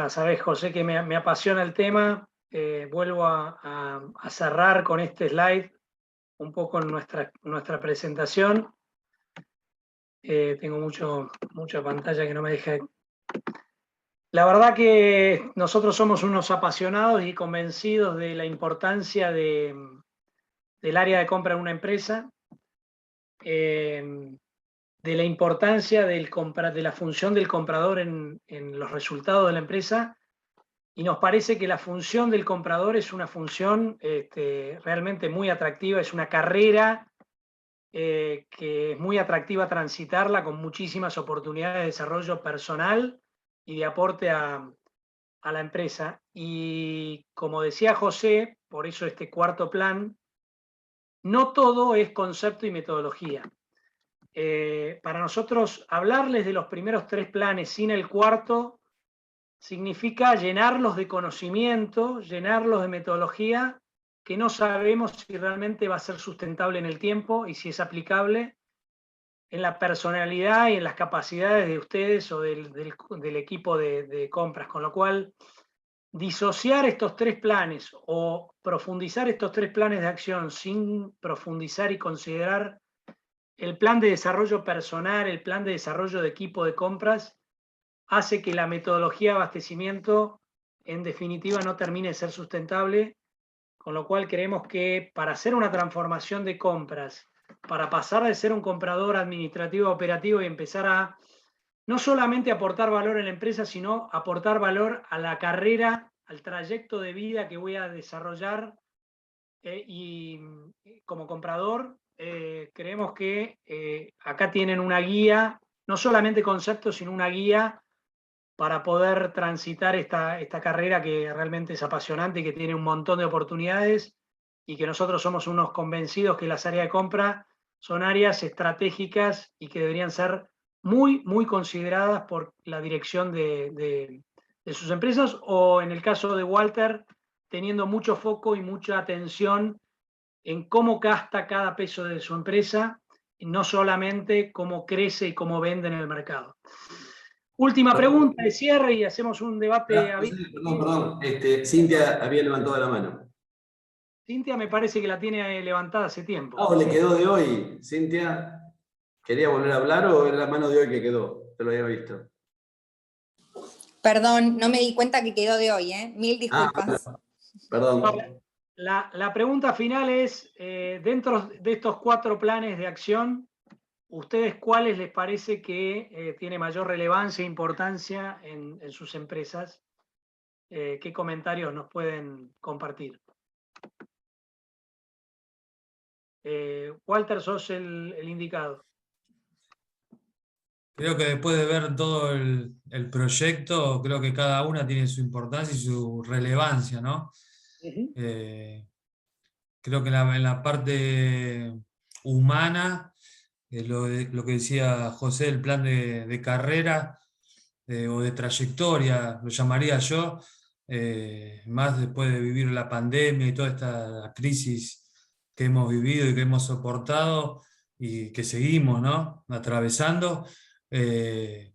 Sabés, José, que me apasiona el tema. Vuelvo a cerrar con este slide un poco en nuestra presentación. Tengo mucha pantalla que no me deja. La verdad que nosotros somos unos apasionados y convencidos de la importancia del área de compra en una empresa, de la importancia de la función del comprador en los resultados de la empresa, y nos parece que la función del comprador es una función realmente muy atractiva, es una carrera que es muy atractiva transitarla, con muchísimas oportunidades de desarrollo personal y de aporte a la empresa. Y como decía José, por eso este cuarto plan, no todo es concepto y metodología. Para nosotros, hablarles de los primeros tres planes sin el cuarto significa llenarlos de conocimiento, llenarlos de metodología, que no sabemos si realmente va a ser sustentable en el tiempo y si es aplicable en la personalidad y en las capacidades de ustedes o del equipo de compras. Con lo cual, disociar estos tres planes o profundizar estos tres planes de acción sin profundizar y considerar el plan de desarrollo personal, el plan de desarrollo de equipo de compras, hace que la metodología de abastecimiento en definitiva no termine de ser sustentable, con lo cual creemos que para hacer una transformación de compras, para pasar de ser un comprador administrativo operativo y empezar a no solamente aportar valor en la empresa, sino aportar valor a la carrera, al trayecto de vida que voy a desarrollar, y como comprador, creemos que acá tienen una guía, no solamente conceptos, sino una guía para poder transitar esta carrera que realmente es apasionante y que tiene un montón de oportunidades, y que nosotros somos unos convencidos que las áreas de compra son áreas estratégicas y que deberían ser muy, muy consideradas por la dirección de sus empresas, o en el caso de Walter, teniendo mucho foco y mucha atención en cómo gasta cada peso de su empresa, y no solamente cómo crece y cómo vende en el mercado. Última pregunta de cierre y hacemos un debate abierto. Perdón. Cintia había levantado la mano. Cintia me parece que la tiene levantada hace tiempo. Ah, ¿o le quedó de hoy? Cintia, ¿quería volver a hablar o es la mano de hoy que quedó? Te lo había visto. Perdón, no me di cuenta que quedó de hoy, ¿eh? Mil disculpas. Bueno, perdón. La pregunta final es, dentro de estos 4 planes de acción, ¿ustedes cuáles les parece que tiene mayor relevancia e importancia en sus empresas? ¿Qué comentarios nos pueden compartir? Walter, sos el indicado. Creo que después de ver todo el proyecto, creo que cada una tiene su importancia y su relevancia, ¿no? Creo que en la parte humana, lo que decía José, el plan de carrera o de trayectoria, lo llamaría yo, más después de vivir la pandemia y toda esta crisis que hemos vivido y que hemos soportado y que seguimos, ¿no?, atravesando. Me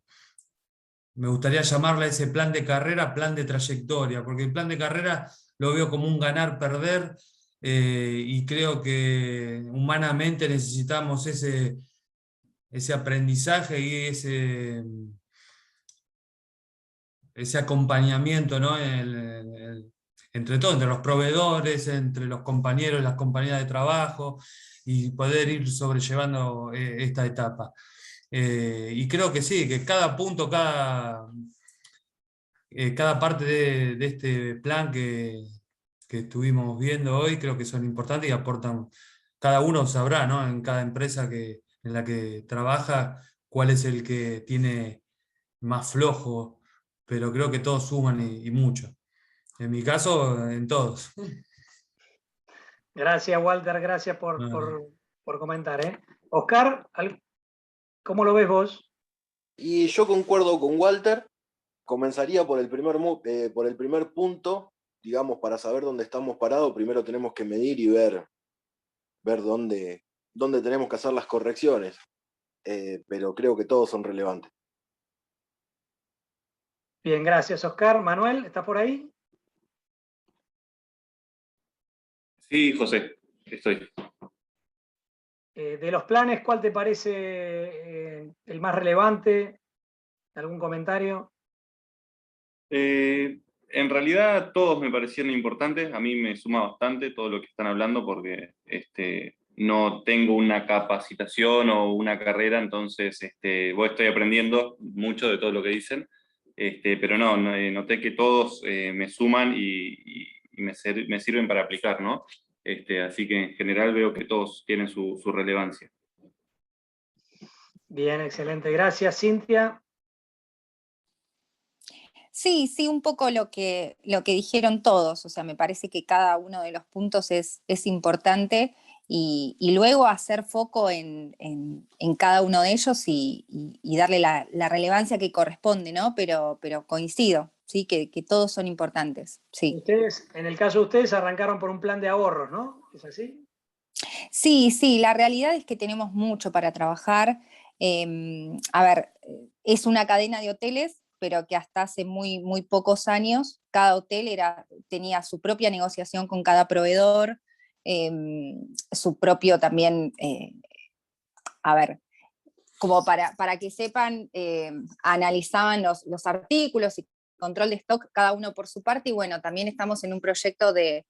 gustaría llamarle a ese plan de carrera plan de trayectoria, porque el plan de carrera lo veo como un ganar-perder, y creo que humanamente necesitamos ese aprendizaje y ese acompañamiento, ¿no?, entre todos, entre los proveedores, entre los compañeros, las compañías de trabajo, y poder ir sobrellevando esta etapa. Y creo que sí, que cada punto, cada parte de este plan que estuvimos viendo hoy, creo que son importantes y aportan, cada uno sabrá, ¿no?, en cada empresa en la que trabaja, cuál es el que tiene más flojo, pero creo que todos suman y mucho. En mi caso, en todos. Gracias, Walter, gracias por comentar. Oscar, ¿cómo lo ves vos? Y yo concuerdo con Walter, comenzaría por el primer punto, digamos, para saber dónde estamos parados, primero tenemos que medir y ver dónde tenemos que hacer las correcciones, pero creo que todos son relevantes. Bien, gracias, Oscar. Manuel, ¿estás por ahí? Sí, José, estoy. De los planes, ¿cuál te parece el más relevante? ¿Algún comentario? En realidad todos me parecieron importantes, a mí me suma bastante todo lo que están hablando porque no tengo una capacitación o una carrera, entonces estoy aprendiendo mucho de todo lo que dicen, pero noté que todos me suman y me sirven para aplicar, ¿no? Así que en general veo que todos tienen su relevancia. Bien, excelente, gracias. Cintia. Sí, un poco lo que dijeron todos, o sea, me parece que cada uno de los puntos es importante y luego hacer foco en cada uno de ellos y darle la relevancia que corresponde, ¿no? Pero coincido, ¿sí? Que todos son importantes, sí. Ustedes, en el caso de ustedes, arrancaron por un plan de ahorros, ¿no? ¿Es así? Sí, la realidad es que tenemos mucho para trabajar. A ver, es una cadena de hoteles, pero que hasta hace muy pocos años cada hotel tenía su propia negociación con cada proveedor, su propio también, a ver, como para que sepan, analizaban los artículos y control de stock cada uno por su parte, y bueno, también estamos en un proyecto de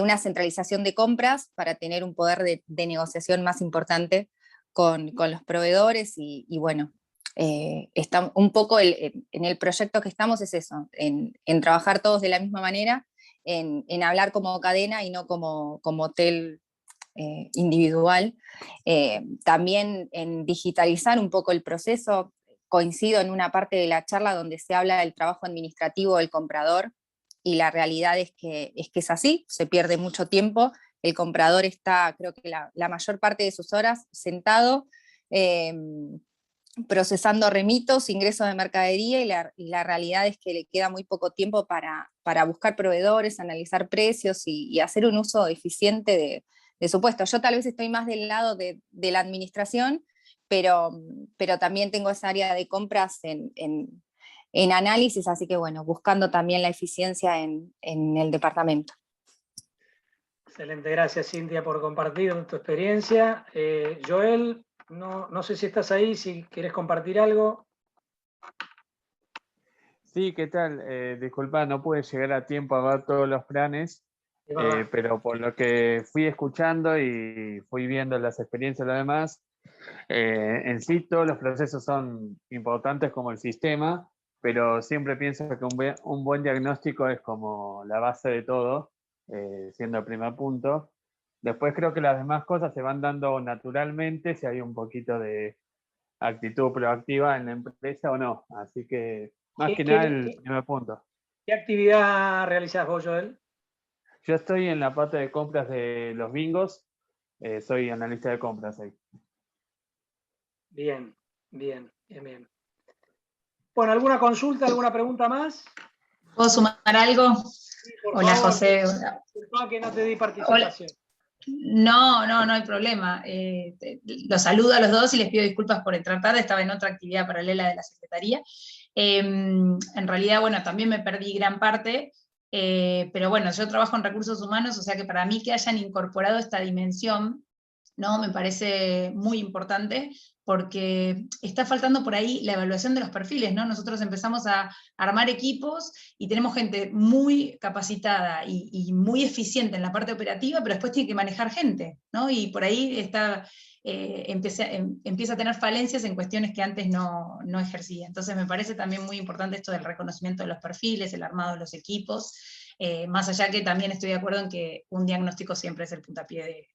una centralización de compras para tener un poder de negociación más importante con los proveedores y bueno, está un poco en el proyecto que estamos es eso, en trabajar todos de la misma manera, en hablar como cadena y no como hotel individual. También en digitalizar un poco el proceso. Coincido en una parte de la charla donde se habla del trabajo administrativo del comprador, y la realidad es que es así, se pierde mucho tiempo, el comprador está, creo que la mayor parte de sus horas sentado, procesando remitos, ingresos de mercadería, y la realidad es que le queda muy poco tiempo para buscar proveedores, analizar precios y hacer un uso eficiente de su puesto. Yo tal vez estoy más del lado de la administración, pero también tengo esa área de compras en análisis, así que bueno, buscando también la eficiencia en el departamento. Excelente, gracias Cintia por compartir tu experiencia. Joel, no sé si estás ahí, si querés compartir algo. Sí, ¿qué tal? Disculpa, no pude llegar a tiempo a ver todos los planes, pero por lo que fui escuchando y fui viendo las experiencias de los demás, en sí todos los procesos son importantes como el sistema, pero siempre pienso que un buen diagnóstico es como la base de todo, siendo el primer punto. Después creo que las demás cosas se van dando naturalmente si hay un poquito de actitud proactiva en la empresa o no. Así que más que nada el primer punto. ¿Qué actividad realizás vos, Joel? Yo estoy en la parte de compras de los bingos, soy analista de compras ahí. Bien. Bueno, ¿alguna consulta, alguna pregunta más? ¿Puedo sumar algo? Sí, Hola, favor, José. Disculpa que no te di participación. No hay problema. Los saludo a los dos y les pido disculpas por entrar tarde, estaba en otra actividad paralela de la Secretaría. En realidad, bueno, también me perdí gran parte, pero bueno, yo trabajo en recursos humanos, o sea que para mí que hayan incorporado esta dimensión, ¿no? Me parece muy importante, porque está faltando por ahí la evaluación de los perfiles, ¿no? Nosotros empezamos a armar equipos y tenemos gente muy capacitada y muy eficiente en la parte operativa, pero después tiene que manejar gente, ¿no? Y por ahí empieza a tener falencias en cuestiones que antes no ejercía. Entonces me parece también muy importante esto del reconocimiento de los perfiles, el armado de los equipos, más allá que también estoy de acuerdo en que un diagnóstico siempre es el puntapié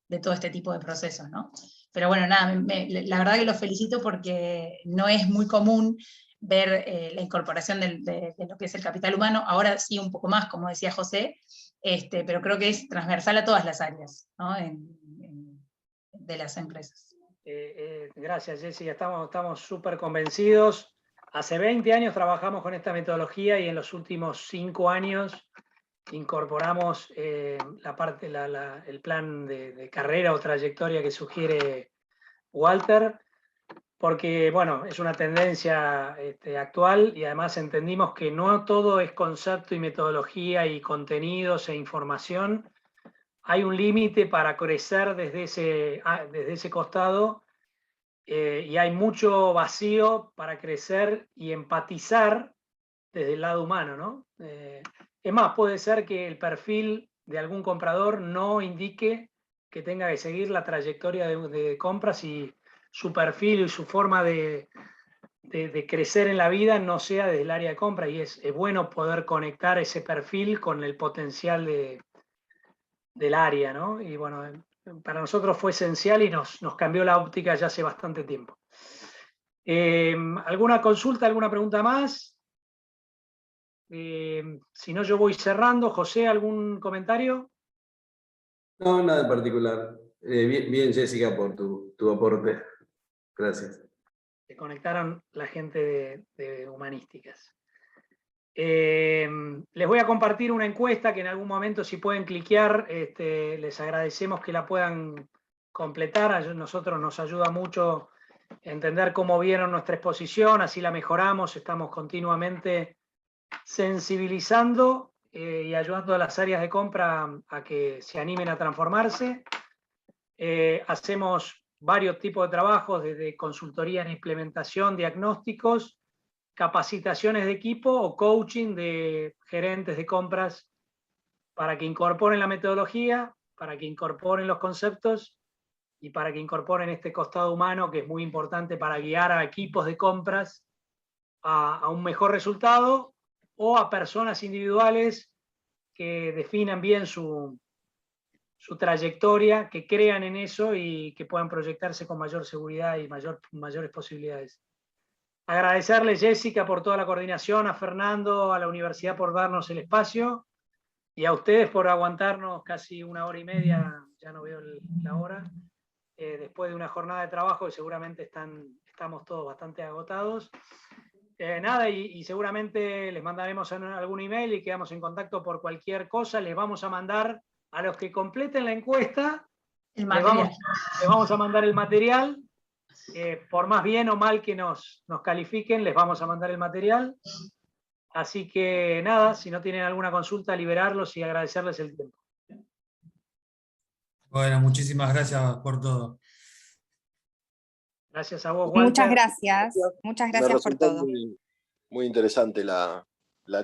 de todo este tipo de procesos, ¿no? Pero bueno, nada, la verdad que los felicito porque no es muy común ver la incorporación de lo que es el capital humano, ahora sí un poco más, como decía José, pero creo que es transversal a todas las áreas, ¿no? De las empresas. Gracias, Jessica, estamos súper convencidos. Hace 20 años trabajamos con esta metodología y en los últimos 5 años incorporamos el plan de carrera o trayectoria que sugiere Walter, porque bueno, es una tendencia actual y además entendimos que no todo es concepto y metodología y contenidos e información. Hay un límite para crecer desde ese costado y hay mucho vacío para crecer y empatizar desde el lado humano, ¿no? Es más, puede ser que el perfil de algún comprador no indique que tenga que seguir la trayectoria de compras y su perfil y su forma de crecer en la vida no sea desde el área de compra, y es bueno poder conectar ese perfil con el potencial del área, ¿no? Y bueno, para nosotros fue esencial y nos cambió la óptica ya hace bastante tiempo. ¿Alguna consulta, alguna pregunta más? Si no, yo voy cerrando. José, ¿algún comentario? No, nada en particular. Bien, Jessica, por tu aporte. Gracias. Se conectaron la gente de Humanísticas. Les voy a compartir una encuesta que en algún momento, si pueden cliquear, les agradecemos que la puedan completar. A nosotros nos ayuda mucho entender cómo vieron nuestra exposición, así la mejoramos. Estamos continuamente sensibilizando y ayudando a las áreas de compra a que se animen a transformarse. Hacemos varios tipos de trabajos, desde consultoría en implementación, diagnósticos, capacitaciones de equipo o coaching de gerentes de compras para que incorporen la metodología, para que incorporen los conceptos y para que incorporen este costado humano que es muy importante para guiar a equipos de compras a un mejor resultado, o a personas individuales que definan bien su trayectoria, que crean en eso y que puedan proyectarse con mayor seguridad y mayores posibilidades. Agradecerle, Jessica, por toda la coordinación, a Fernando, a la universidad por darnos el espacio y a ustedes por aguantarnos casi 1 hora y media, ya no veo la hora, después de una jornada de trabajo que seguramente estamos todos bastante agotados. Nada, y seguramente les mandaremos algún email y quedamos en contacto por cualquier cosa. Les vamos a mandar, a los que completen la encuesta, les vamos a mandar el material por más bien o mal que nos califiquen, les vamos a mandar el material. Así que nada, si no tienen alguna consulta, liberarlos y agradecerles el tiempo. Bueno, muchísimas gracias por todo. Gracias a vos, Walter. Muchas gracias por todo. Muy interesante la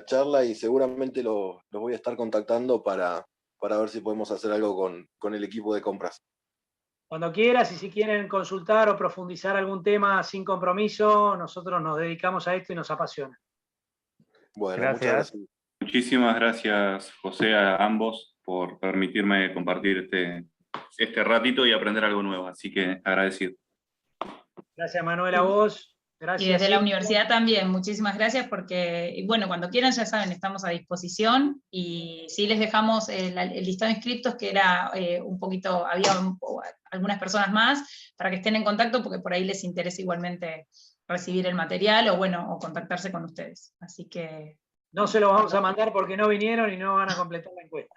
charla y seguramente los voy a estar contactando para ver si podemos hacer algo con el equipo de compras. Cuando quieras, y si quieren consultar o profundizar algún tema sin compromiso, nosotros nos dedicamos a esto y nos apasiona. Bueno, Gracias. muchas gracias. Muchísimas gracias, José, a ambos por permitirme compartir este ratito y aprender algo nuevo. Así que agradecido. Gracias, Manuel, a vos. Gracias. Y desde la Silvia. universidad también, muchísimas gracias porque, bueno, cuando quieran ya saben, estamos a disposición y sí les dejamos el listado de inscriptos que era un poquito, había algunas personas más para que estén en contacto porque por ahí les interesa igualmente recibir el material o contactarse con ustedes. Así que... No se lo vamos a mandar porque no vinieron y no van a completar la encuesta.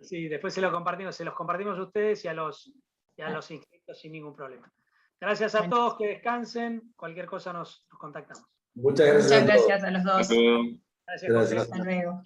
Sí, después se los compartimos a ustedes y a los inscritos sin ningún problema. Gracias a todos, que descansen. Cualquier cosa nos contactamos. Muchas gracias. Muchas gracias a los dos. Hasta luego. Gracias, José. Hasta luego.